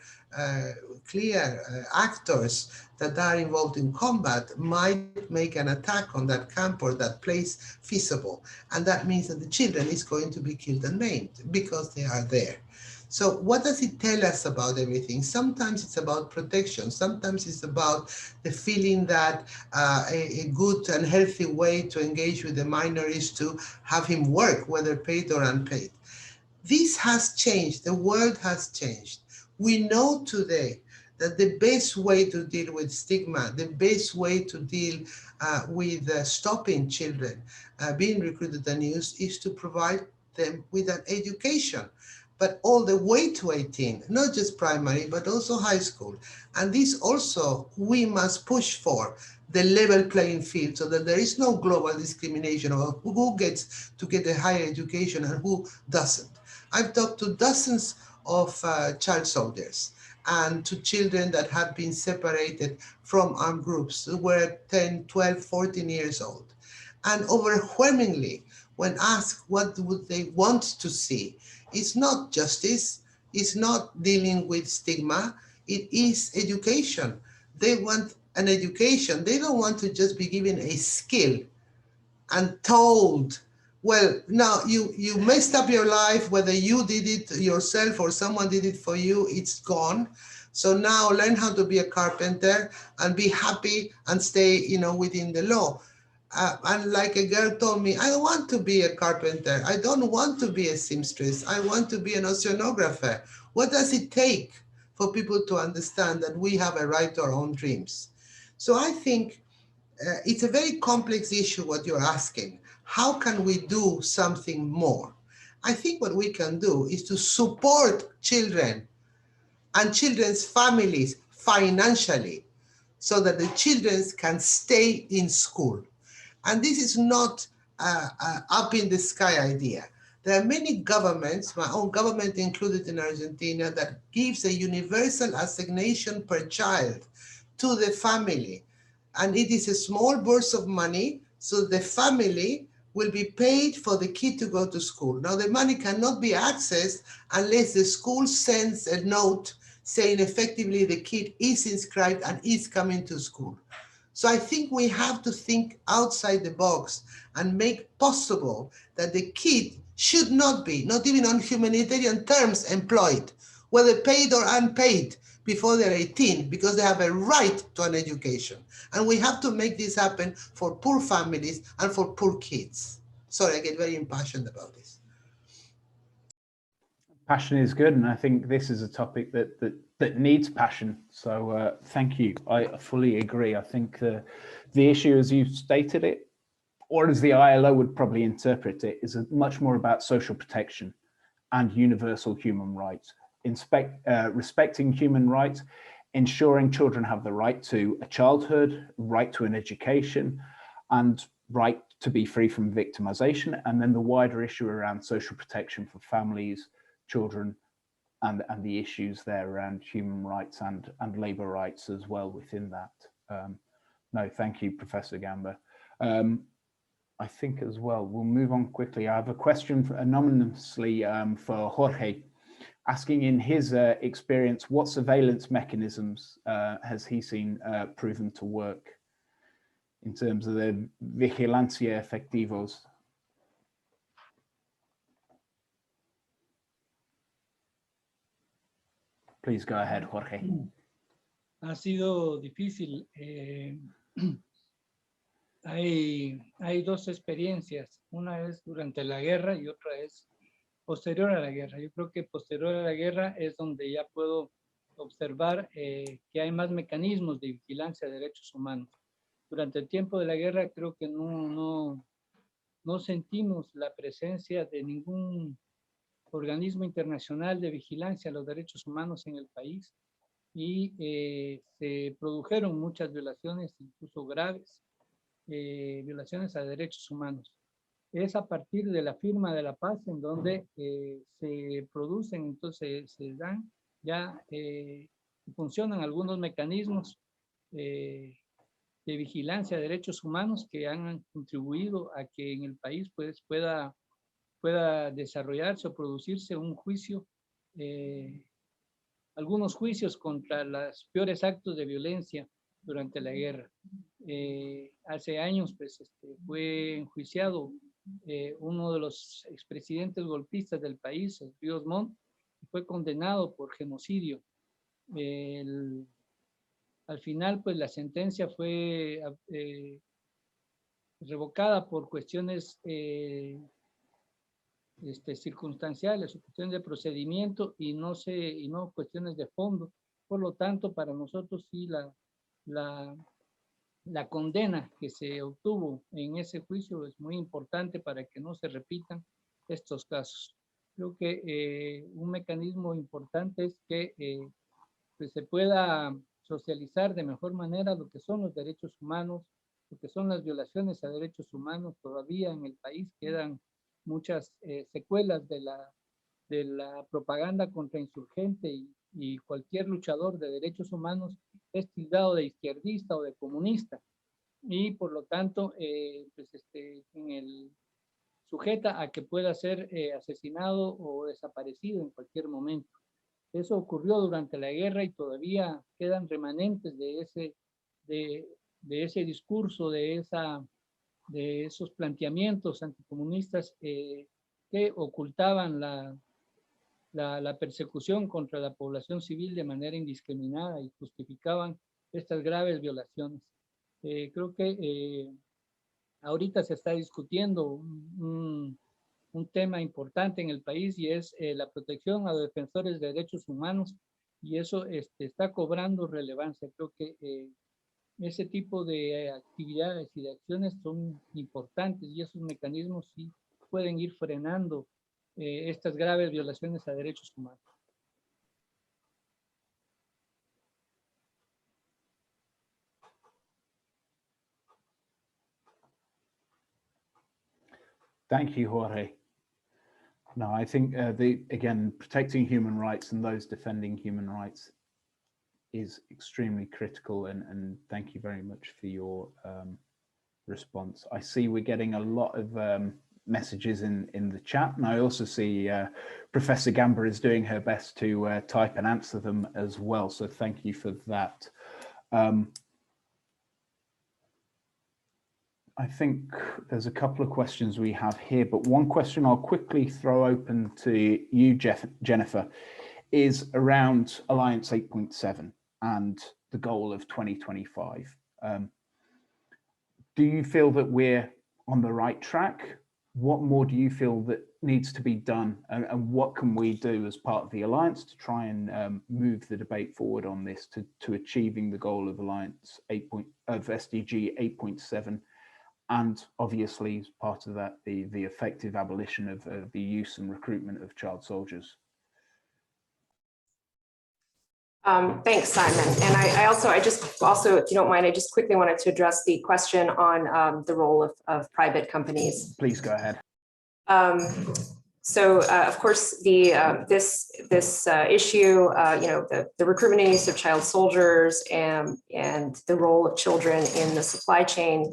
actors that are involved in combat might make an attack on that camp or that place feasible. And that means that the children is going to be killed and maimed because they are there. So what does it tell us about everything? Sometimes it's about protection. Sometimes it's about the feeling that a good and healthy way to engage with the minor is to have him work, whether paid or unpaid. This has changed. The world has changed. We know today that the best way to deal with stigma, the best way to deal with stopping children being recruited and used is to provide them with an education, but all the way to 18, not just primary, but also high school. And this also, we must push for the level playing field so that there is no global discrimination about who gets to get a higher education and who doesn't. I've talked to dozens of child soldiers and to children that have been separated from armed groups who were 10, 12, 14 years old. And overwhelmingly, when asked what would they want to see, it's not justice, it's not dealing with stigma, it is education. They want an education. They don't want to just be given a skill and told, well, now you messed up your life, whether you did it yourself or someone did it for you, it's gone. So now learn how to be a carpenter and be happy and stay, within the law. And like a girl told me, I don't want to be a carpenter. I don't want to be a seamstress. I want to be an oceanographer. What does it take for people to understand that we have a right to our own dreams? So I think it's a very complex issue what you're asking. How can we do something more? I think what we can do is to support children and children's families financially so that the children can stay in school. And this is not up in the sky idea. There are many governments, my own government included in Argentina, that gives a universal assignation per child to the family. And it is a small burst of money, so the family will be paid for the kid to go to school. Now the money cannot be accessed unless the school sends a note saying effectively the kid is inscribed and is coming to school. So I think we have to think outside the box and make possible that the kid should not be, not even on humanitarian terms, employed, whether paid or unpaid, before they're 18, because they have a right to an education. And we have to make this happen for poor families and for poor kids. Sorry, I get very impassioned about this. Passion is good, and I think this is a topic that needs passion. So thank you. I fully agree. I think the issue, as you stated it, or as the ILO would probably interpret it, is much more about social protection and universal human rights. Respecting human rights, ensuring children have the right to a childhood, right to an education, and right to be free from victimization, and then the wider issue around social protection for families, children, and the issues there around human rights and labour rights as well within that. No, thank you, Professor Gamba. I think as well, we'll move on quickly. I have a question anonymously for Jorge, asking in his experience, what surveillance mechanisms has he seen proven to work in terms of the vigilancia efectivos? Please go ahead, Jorge. Ha sido difícil. Hay dos experiencias. Una es durante la guerra y otra es posterior a la guerra. Yo creo que posterior a la guerra es donde ya puedo observar que hay más mecanismos de vigilancia de derechos humanos. Durante el tiempo de la guerra creo que no sentimos la presencia de ningún organismo internacional de vigilancia a los derechos humanos en el país y se produjeron muchas violaciones, incluso graves, violaciones a derechos humanos. Es a partir de la firma de la paz en donde se producen, entonces se dan, ya funcionan algunos mecanismos de vigilancia de derechos humanos que han contribuido a que en el país pues, pueda desarrollarse o producirse un juicio, algunos juicios contra los peores actos de violencia durante la guerra. Hace años pues, fue enjuiciado uno de los expresidentes golpistas del país, Ríos Montt, fue condenado por genocidio. Al final, pues la sentencia fue revocada por cuestiones circunstanciales, cuestiones de procedimiento y no cuestiones de fondo. Por lo tanto, para nosotros sí la condena que se obtuvo en ese juicio es muy importante para que no se repitan estos casos. Creo que un mecanismo importante es que pues se pueda socializar de mejor manera lo que son los derechos humanos, lo que son las violaciones a derechos humanos. Todavía en el país quedan muchas secuelas de la propaganda contrainsurgente y cualquier luchador de derechos humanos es tildado de izquierdista o de comunista y por lo tanto pues sujeta a que pueda ser asesinado o desaparecido en cualquier momento. Eso ocurrió durante la guerra y todavía quedan remanentes de ese discurso, de esos planteamientos anticomunistas que ocultaban la persecución contra la población civil de manera indiscriminada y justificaban estas graves violaciones. Creo que ahorita se está discutiendo un tema importante en el país y es la protección a los defensores de derechos humanos y eso está cobrando relevancia. Creo que ese tipo de actividades y de acciones son importantes y esos mecanismos sí pueden ir frenando estas graves violaciones a derechos humanos. Thank you, Jorge. No, I think again, protecting human rights and those defending human rights is extremely critical, and thank you very much for your response. I see we're getting a lot of messages in the chat, and I also see Professor Gamba is doing her best to type and answer them as well, so thank you for that. I think there's a couple of questions we have here, but one question I'll quickly throw open to you, Jennifer, is around Alliance 8.7 and the goal of 2025. Do you feel that we're on the right track? What more do you feel that needs to be done, and what can we do as part of the Alliance to try and move the debate forward on this to achieving the goal of Alliance of SDG 8.7? And obviously, as part of that, the effective abolition of the use and recruitment of child soldiers. Thanks, Simon. And I just, if you don't mind, I just quickly wanted to address the question on the role of private companies. Please go ahead. So, of course, this issue, the recruitment and use of child soldiers and the role of children in the supply chain,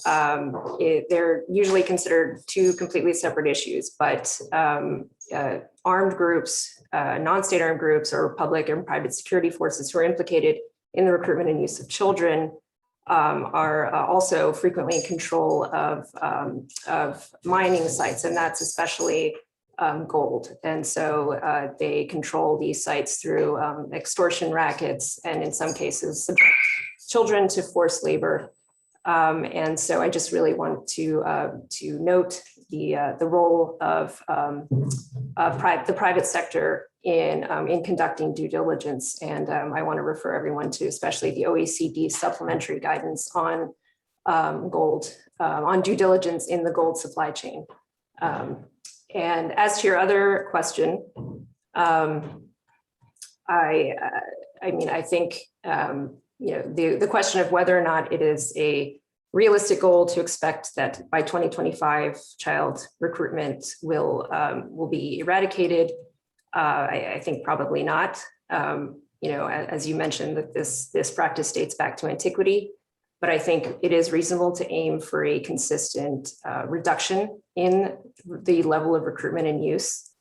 they're usually considered two completely separate issues. But armed groups, non-state armed groups, or public and private security forces who are implicated in the recruitment and use of children are also frequently in control of mining sites, and that's especially gold. And so they control these sites through extortion rackets, and in some cases, subject children to forced labor. And so I just really want to note the role of the private sector in conducting due diligence. And I want to refer everyone to especially the OECD supplementary guidance on gold, on due diligence in the gold supply chain. And as to your other question, I think the question of whether or not it is a realistic goal to expect that by 2025 child recruitment will be eradicated. I think probably not. As you mentioned, that this practice dates back to antiquity, but I think it is reasonable to aim for a consistent reduction in the level of recruitment and use.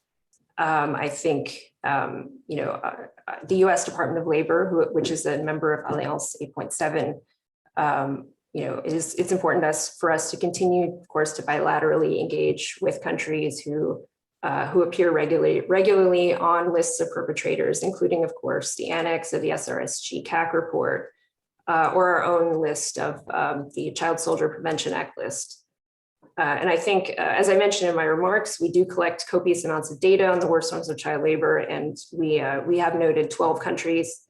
I think the U.S. Department of Labor, which is a member of Alliance 8.7, it's important for us to continue, of course, to bilaterally engage with countries who appear regularly on lists of perpetrators, including, of course, the annex of the SRSG CAC report, or our own list of the Child Soldier Prevention Act list. And I think, as I mentioned in my remarks, we do collect copious amounts of data on the worst forms of child labor, and we have noted 12 countries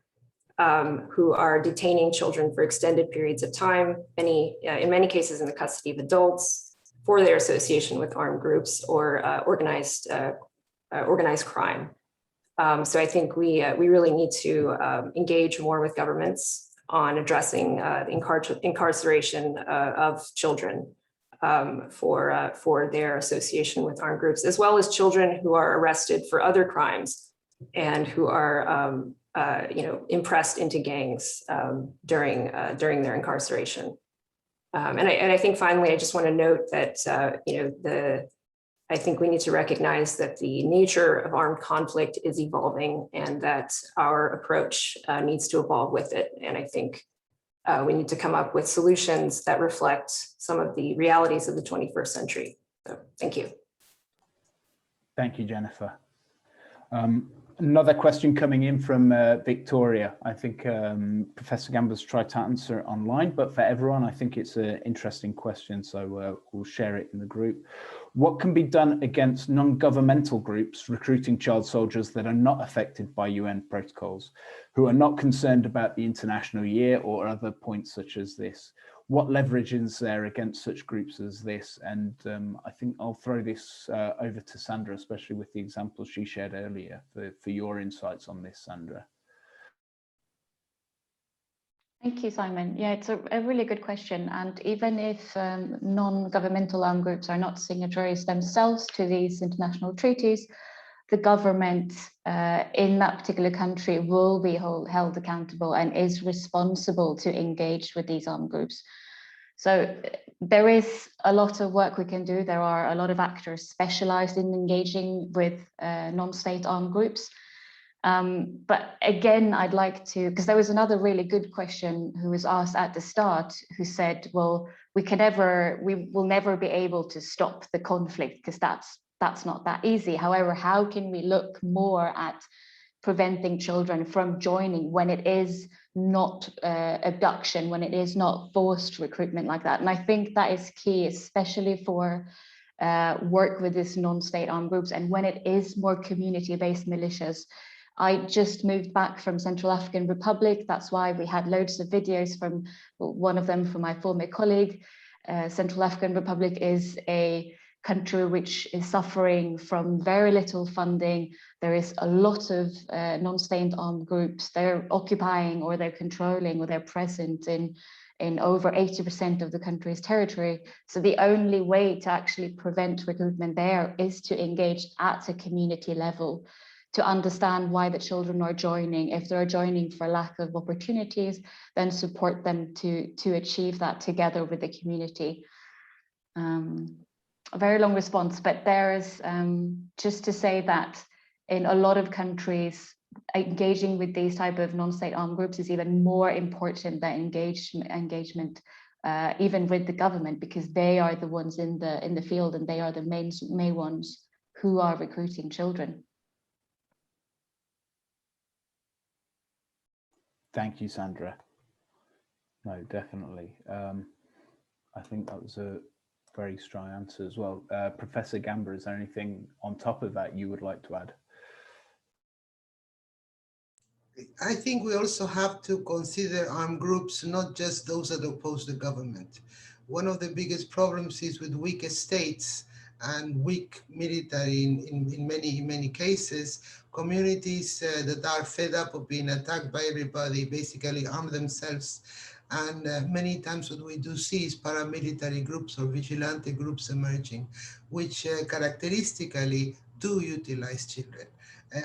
who are detaining children for extended periods of time, in many cases in the custody of adults, for their association with armed groups or organized crime. So I think we really need to engage more with governments on addressing incarceration of children for their association with armed groups, as well as children who are arrested for other crimes and who are impressed into gangs during their incarceration. And I think finally, I just want to note that I think we need to recognize that the nature of armed conflict is evolving, and that our approach needs to evolve with it. And I think we need to come up with solutions that reflect some of the realities of the 21st century. So, thank you. Thank you, Jennifer. Another question coming in from Victoria. I think Professor Gambo's tried to answer it online, but for everyone, I think it's an interesting question, so we'll share it in the group. What can be done against non-governmental groups recruiting child soldiers that are not affected by UN protocols, who are not concerned about the international year or other points such as this? What leverage is there against such groups as this? And I think I'll throw this over to Sandra, especially with the examples she shared earlier, for your insights on this, Sandra. Thank you, Simon. Yeah, it's a really good question. And even if non-governmental armed groups are not signatories themselves to these international treaties, the government in that particular country will be held accountable and is responsible to engage with these armed groups. So there is a lot of work we can do. There are a lot of actors specialized in engaging with non-state armed groups. But again, I'd like to, because there was another really good question who was asked at the start, who said, well, we will never be able to stop the conflict because that's not that easy. However, how can we look more at preventing children from joining when it is not abduction, when it is not forced recruitment like that? And I think that is key, especially for work with these non-state armed groups, and when it is more community-based militias. I just moved back from Central African Republic. That's why we had loads of videos from one of them from my former colleague. Central African Republic is a country which is suffering from very little funding. There is a lot of non-state armed groups. They're occupying, or they're controlling, or they're present in in over 80% of the country's territory. So the only way to actually prevent recruitment there is to engage at a community level, to understand why the children are joining. If they're joining for lack of opportunities, then support them to achieve that together with the community. A very long response, but there is just to say that in a lot of countries, engaging with these type of non-state armed groups is even more important than engagement even with the government, because they are the ones in the field, and they are the main ones who are recruiting children. Thank you, Sandra. No, definitely. I think that was a very strong answer as well. Professor Gamba, is there anything on top of that you would like to add? I think we also have to consider armed groups, not just those that oppose the government. One of the biggest problems is with weak states and weak military in many cases. Communities that are fed up of being attacked by everybody basically arm themselves. And many times what we do see is paramilitary groups or vigilante groups emerging, which characteristically do utilize children.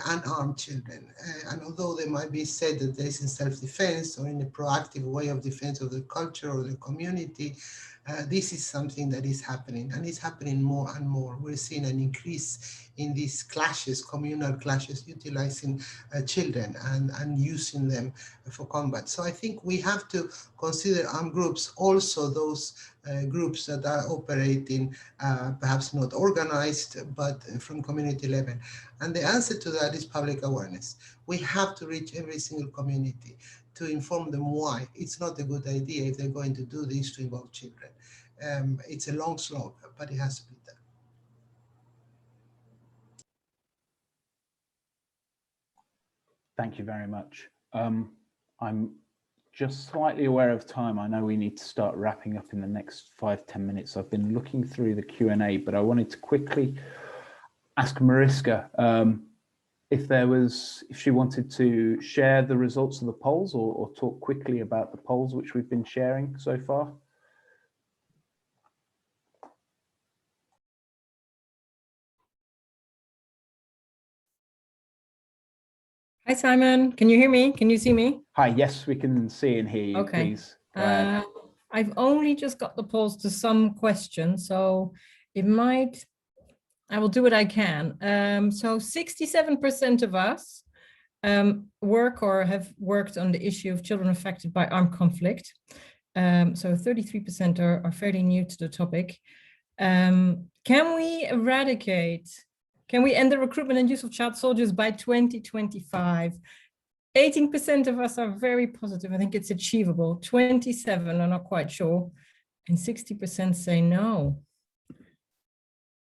Unarmed children. And although they might be said that there is in self-defense or in a proactive way of defense of the culture or the community, this is something that is happening, and it's happening more and more. We're seeing an increase in these clashes, communal clashes, utilizing children and using them for combat. So I think we have to consider armed groups, also those groups that are operating, perhaps not organized, but from community level. And the answer to that is public awareness. We have to reach every single community to inform them why it's not a good idea if they're going to do this to involve children. It's a long slog, but it has to be done. Thank you very much. I'm just slightly aware of time. I know we need to start wrapping up in the next 5-10 minutes. I've been looking through the Q&A, but I wanted to quickly ask Mariska if she wanted to share the results of the polls or talk quickly about the polls which we've been sharing so far. Hi, Simon. Can you hear me? Can you see me? Hi, yes, we can see and hear you, okay. Please. Go ahead. I've only just got the polls to some questions, so it might, I will do what I can. So 67% of us work or have worked on the issue of children affected by armed conflict. So 33% are fairly new to the topic. Can we end the recruitment and use of child soldiers by 2025? 18% of us are very positive. I think it's achievable. 27 are not quite sure. And 60% say no.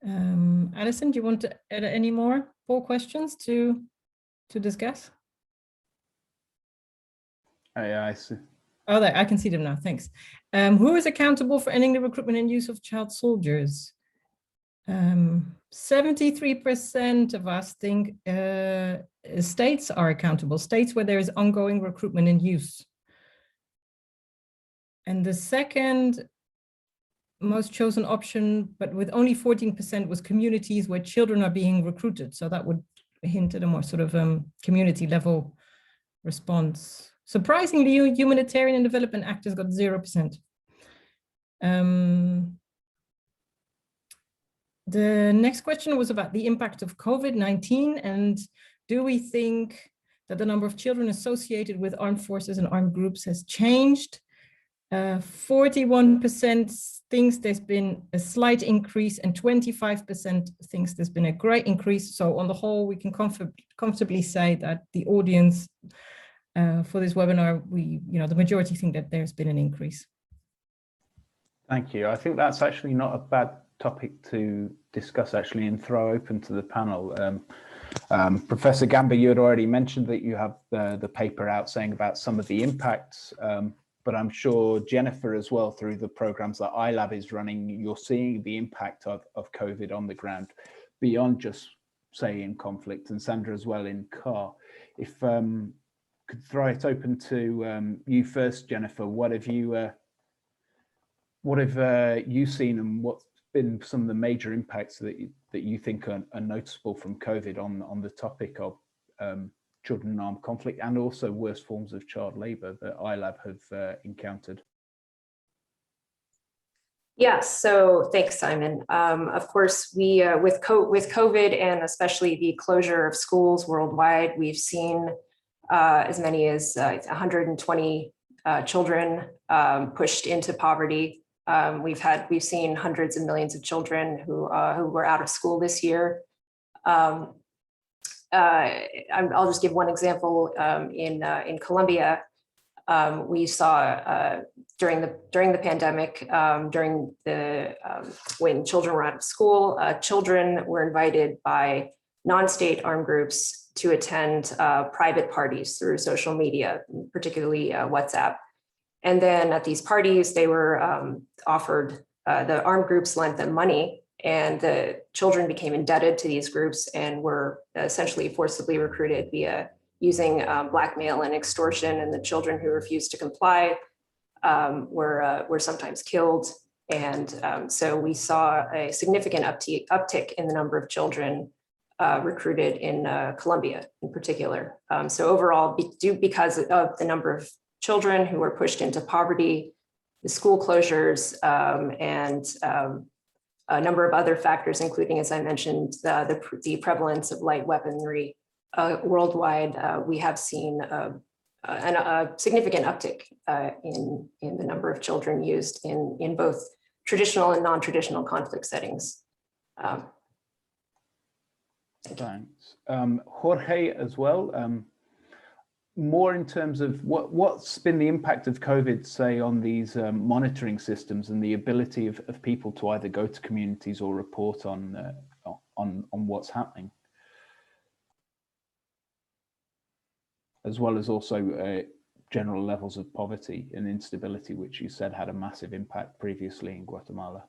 Alison, do you want to add any more poll questions to discuss? Yeah, I see. Oh, there, I can see them now. Thanks. Who is accountable for ending the recruitment and use of child soldiers? 73% of us think states are accountable, states where there is ongoing recruitment and use. And the second most chosen option, but with only 14%, was communities where children are being recruited. So that would hint at a more sort of community level response. Surprisingly, humanitarian and development actors got 0%. The next question was about the impact of COVID-19, and do we think that the number of children associated with armed forces and armed groups has changed? 41% thinks there's been a slight increase, and 25% thinks there's been a great increase. So on the whole, we can comfortably say that the audience for this webinar, the majority think that there's been an increase. Thank you. I think that's actually not a bad topic to discuss actually and throw open to the panel. Professor Gamba, you had already mentioned that you have the paper out saying about some of the impacts, but I'm sure Jennifer as well, through the programs that iLab is running, you're seeing the impact of COVID on the ground beyond just say in conflict, and Sandra as well in CAR. If could throw it open to you first, Jennifer, what have you What have you seen, and what's been some of the major impacts that you think are noticeable from COVID on the topic of children in armed conflict, and also worse forms of child labour that iLab have encountered? Yes, so thanks, Simon. Of course, we with COVID and especially the closure of schools worldwide, we've seen as many as 120 children pushed into poverty. We've seen hundreds of millions of children who were out of school this year. I'll just give one example. In Colombia, we saw during the pandemic, when children were out of school, children were invited by non-state armed groups to attend private parties through social media, particularly WhatsApp. And then at these parties, they were offered, the armed groups lent them money, and the children became indebted to these groups and were essentially forcibly recruited via using blackmail and extortion, and the children who refused to comply were sometimes killed. And so we saw a significant uptick in the number of children recruited in Colombia in particular. So overall, because of the number of children who were pushed into poverty, the school closures, and a number of other factors, including, as I mentioned, the prevalence of light weaponry worldwide, we have seen a significant uptick in the number of children used in both traditional and non-traditional conflict settings. Thanks. Jorge as well. More in terms of what's been the impact of COVID, say, on these monitoring systems and the ability of people to either go to communities or report on what's happening, as well as also general levels of poverty and instability, which you said had a massive impact previously in Guatemala.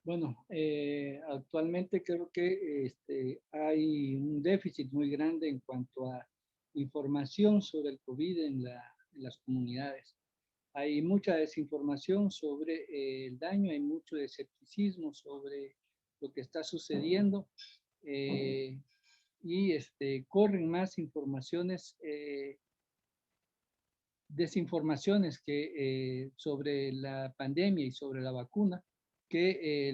Bueno, actualmente creo que hay un déficit muy grande en cuanto a información sobre el COVID en las comunidades. Hay mucha desinformación sobre el daño, hay mucho escepticismo sobre lo que está sucediendo, y corren más informaciones, desinformaciones sobre la pandemia y sobre la vacuna, que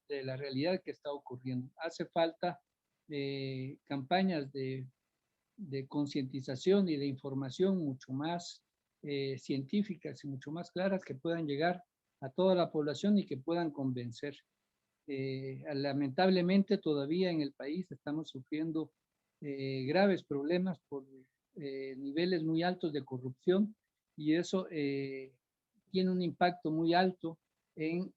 de la realidad que está ocurriendo. Hace falta campañas de concientización y de información mucho más científicas y mucho más claras, que puedan llegar a toda la población y que puedan convencer. Lamentablemente todavía en el país estamos sufriendo graves problemas por niveles muy altos de corrupción, y eso tiene un impacto muy alto en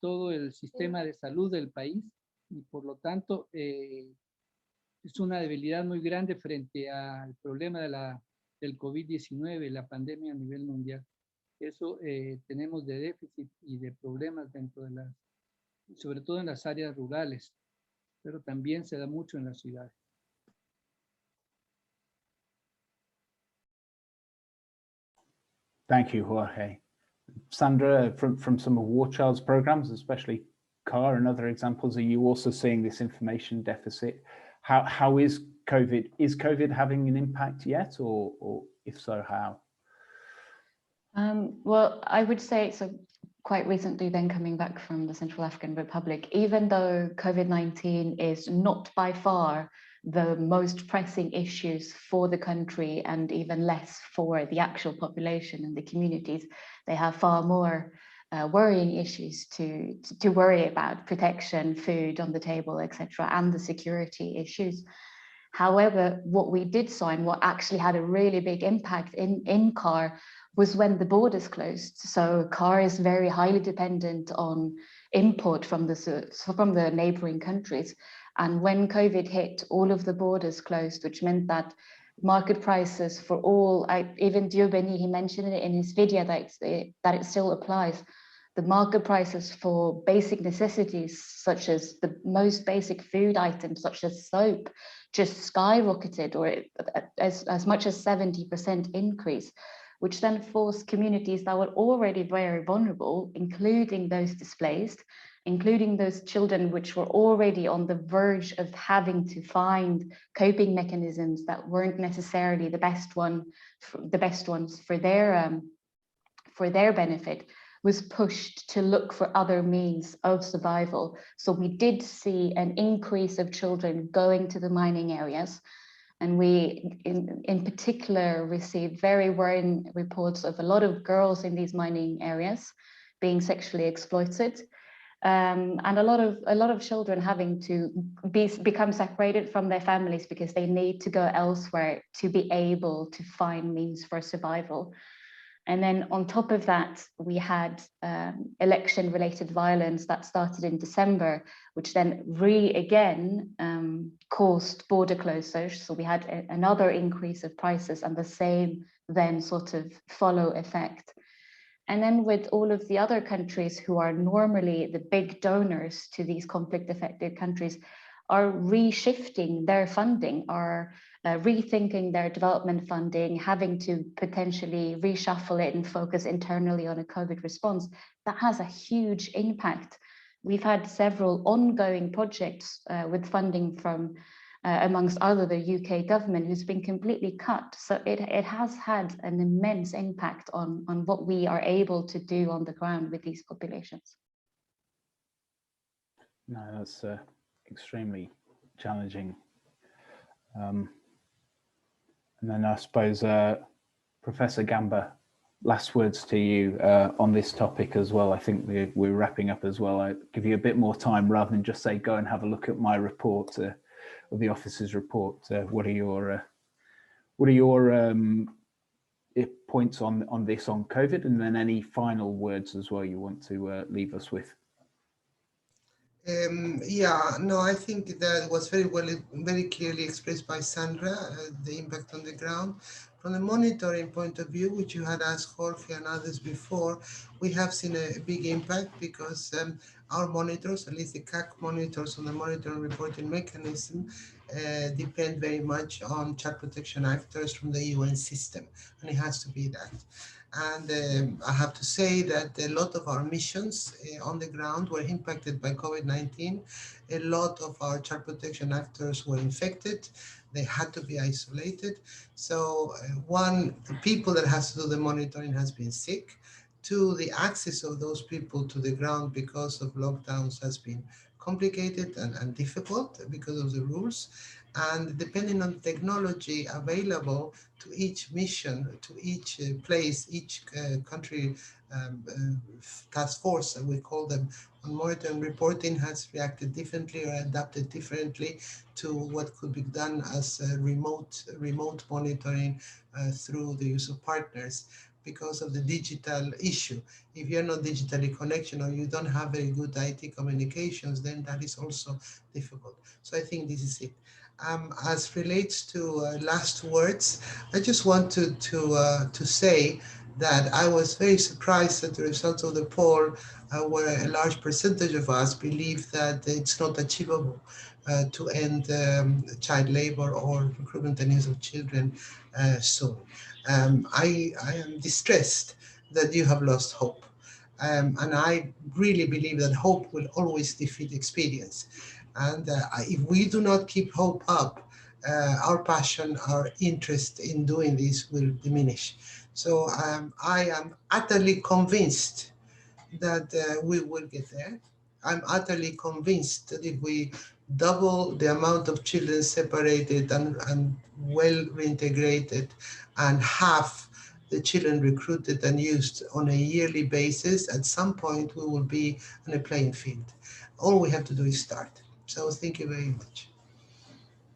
todo el sistema de salud del país, y por lo tanto es una debilidad muy grande frente al problema del COVID-19, la pandemia a nivel mundial. Eso tenemos de déficit y de problemas dentro de sobre todo en las áreas rurales, pero también se da mucho en las ciudades. Thank you, Jorge. Sandra, from some of War Child's programs, especially CAR and other examples, are you also seeing this information deficit? How is COVID? Is COVID having an impact yet, or if so, how? Well, I would say so. Quite recently, then coming back from the Central African Republic, even though COVID-19 is not by far the most pressing issues for the country, and even less for the actual population and the communities, they have far more worrying issues to worry about: protection, food on the table, etc., and the security issues. However, what we did saw, and what actually had a really big impact in CAR, was when the borders closed. So CAR is very highly dependent on import from the neighboring countries. And when COVID hit, all of the borders closed, which meant that market prices for all, even Diobeni, he mentioned it in his video that it still applies. the market prices for basic necessities, such as the most basic food items, such as soap, just skyrocketed, or as much as 70% increase, which then forced communities that were already very vulnerable, including those displaced, including those children which were already on the verge of having to find coping mechanisms that weren't necessarily the best ones for their benefit, was pushed to look for other means of survival. So we did see an increase of children going to the mining areas. And we, in particular, received very worrying reports of a lot of girls in these mining areas being sexually exploited, and a lot of children having to become separated from their families because they need to go elsewhere to be able to find means for survival. And then on top of that, we had election-related violence that started in December, which then again caused border closures. So we had another increase of prices and the same then sort of follow effect. And then with all of the other countries who are normally the big donors to these conflict-affected countries are reshifting their funding, are rethinking their development funding, having to potentially reshuffle it and focus internally on a COVID response, that has a huge impact. We've had several ongoing projects with funding from, amongst other, the UK government, who's been completely cut. So it has had an immense impact on what we are able to do on the ground with these populations. No, that's extremely challenging. And then I suppose, Professor Gamba, last words to you on this topic as well. I think we're wrapping up as well. I give you a bit more time rather than just say, go and have a look at my report or the office's report. What are your points on this, on COVID, and then any final words as well you want to leave us with? Yeah, no, I think that was very clearly expressed by Sandra, the impact on the ground. From the monitoring point of view, which you had asked Jorge and others before, we have seen a big impact because our monitors, at least the CAC monitors on the monitoring reporting mechanism, depend very much on child protection actors from the UN system, and it has to be that. And I have to say that a lot of our missions on the ground were impacted by COVID-19. A lot of our child protection actors were infected. They had to be isolated. So the people that has to do the monitoring has been sick. Two, the access of those people to the ground because of lockdowns has been complicated and difficult because of the rules. And depending on technology available to each mission, to each place, each country task force, that we call them, on monitoring reporting, has reacted differently or adapted differently to what could be done as remote monitoring through the use of partners, because of the digital issue. If you're not digitally connected or you don't have very good IT communications, then that is also difficult. So I think this is it. As relates to last words, I just want to say that I was very surprised at the results of the poll, where a large percentage of us believe that it's not achievable to end child labor or recruitment and use of children soon. I am distressed that you have lost hope. And I really believe that hope will always defeat experience. And if we do not keep hope up, our passion, our interest in doing this will diminish. So I am utterly convinced that we will get there. I'm utterly convinced that if we double the amount of children separated and well reintegrated, and half the children recruited and used on a yearly basis, at some point we will be on a playing field. All we have to do is start. So thank you very much.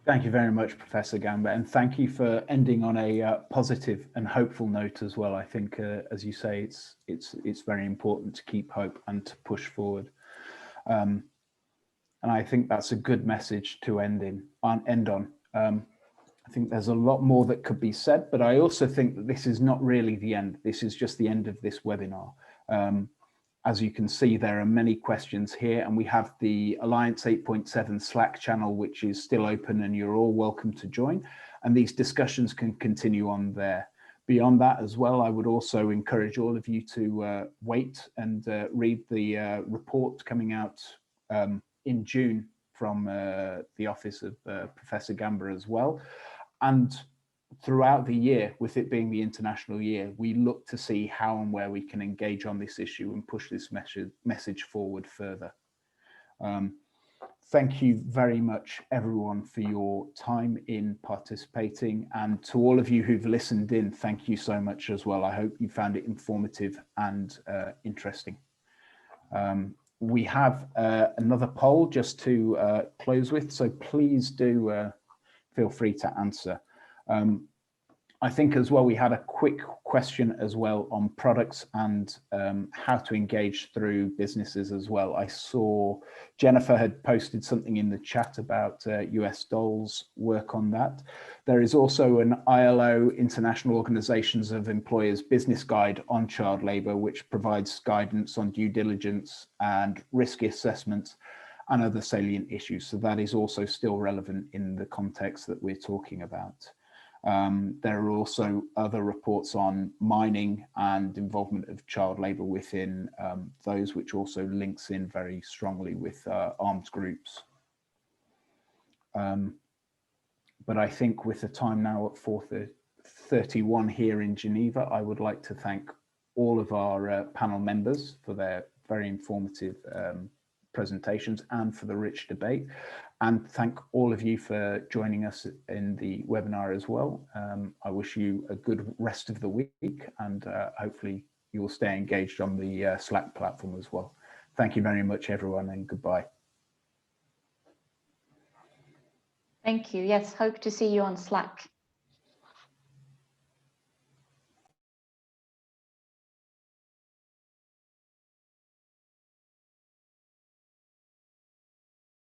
Thank you very much, Professor Gamba, and thank you for ending on a positive and hopeful note as well. I think, as you say, it's very important to keep hope and to push forward. And I think that's a good message to end on. I think there's a lot more that could be said, but I also think that this is not really the end. This is just the end of this webinar. as you can see, there are many questions here, and we have the Alliance 8.7 Slack channel, which is still open, and you're all welcome to join. And these discussions can continue on there. Beyond that as well, I would also encourage all of you to wait and read the report coming out in June from the office of Professor Gamba as well. And throughout the year, with it being the International Year, we look to see how and where we can engage on this issue and push this message forward further. Thank you very much, everyone, for your time in participating. And to all of you who've listened in, thank you so much as well. I hope you found it informative and interesting. We have another poll just to close with, so please do feel free to answer. I think as well, we had a quick question as well on products and how to engage through businesses as well. I saw Jennifer had posted something in the chat about US Dole's work on that. There is also an ILO, International Organizations of Employers business guide on child labor, which provides guidance on due diligence and risk assessment and other salient issues. So that is also still relevant in the context that we're talking about. There are also other reports on mining and involvement of child labour within those, which also links in very strongly with armed groups. But I think with the time now at 4:31 here in Geneva, I would like to thank all of our panel members for their very informative presentations and for the rich debate, and thank all of you for joining us in the webinar as well. I wish you a good rest of the week, and hopefully you will stay engaged on the Slack platform as well. Thank you very much, everyone, and goodbye. Thank you. Yes, hope to see you on Slack.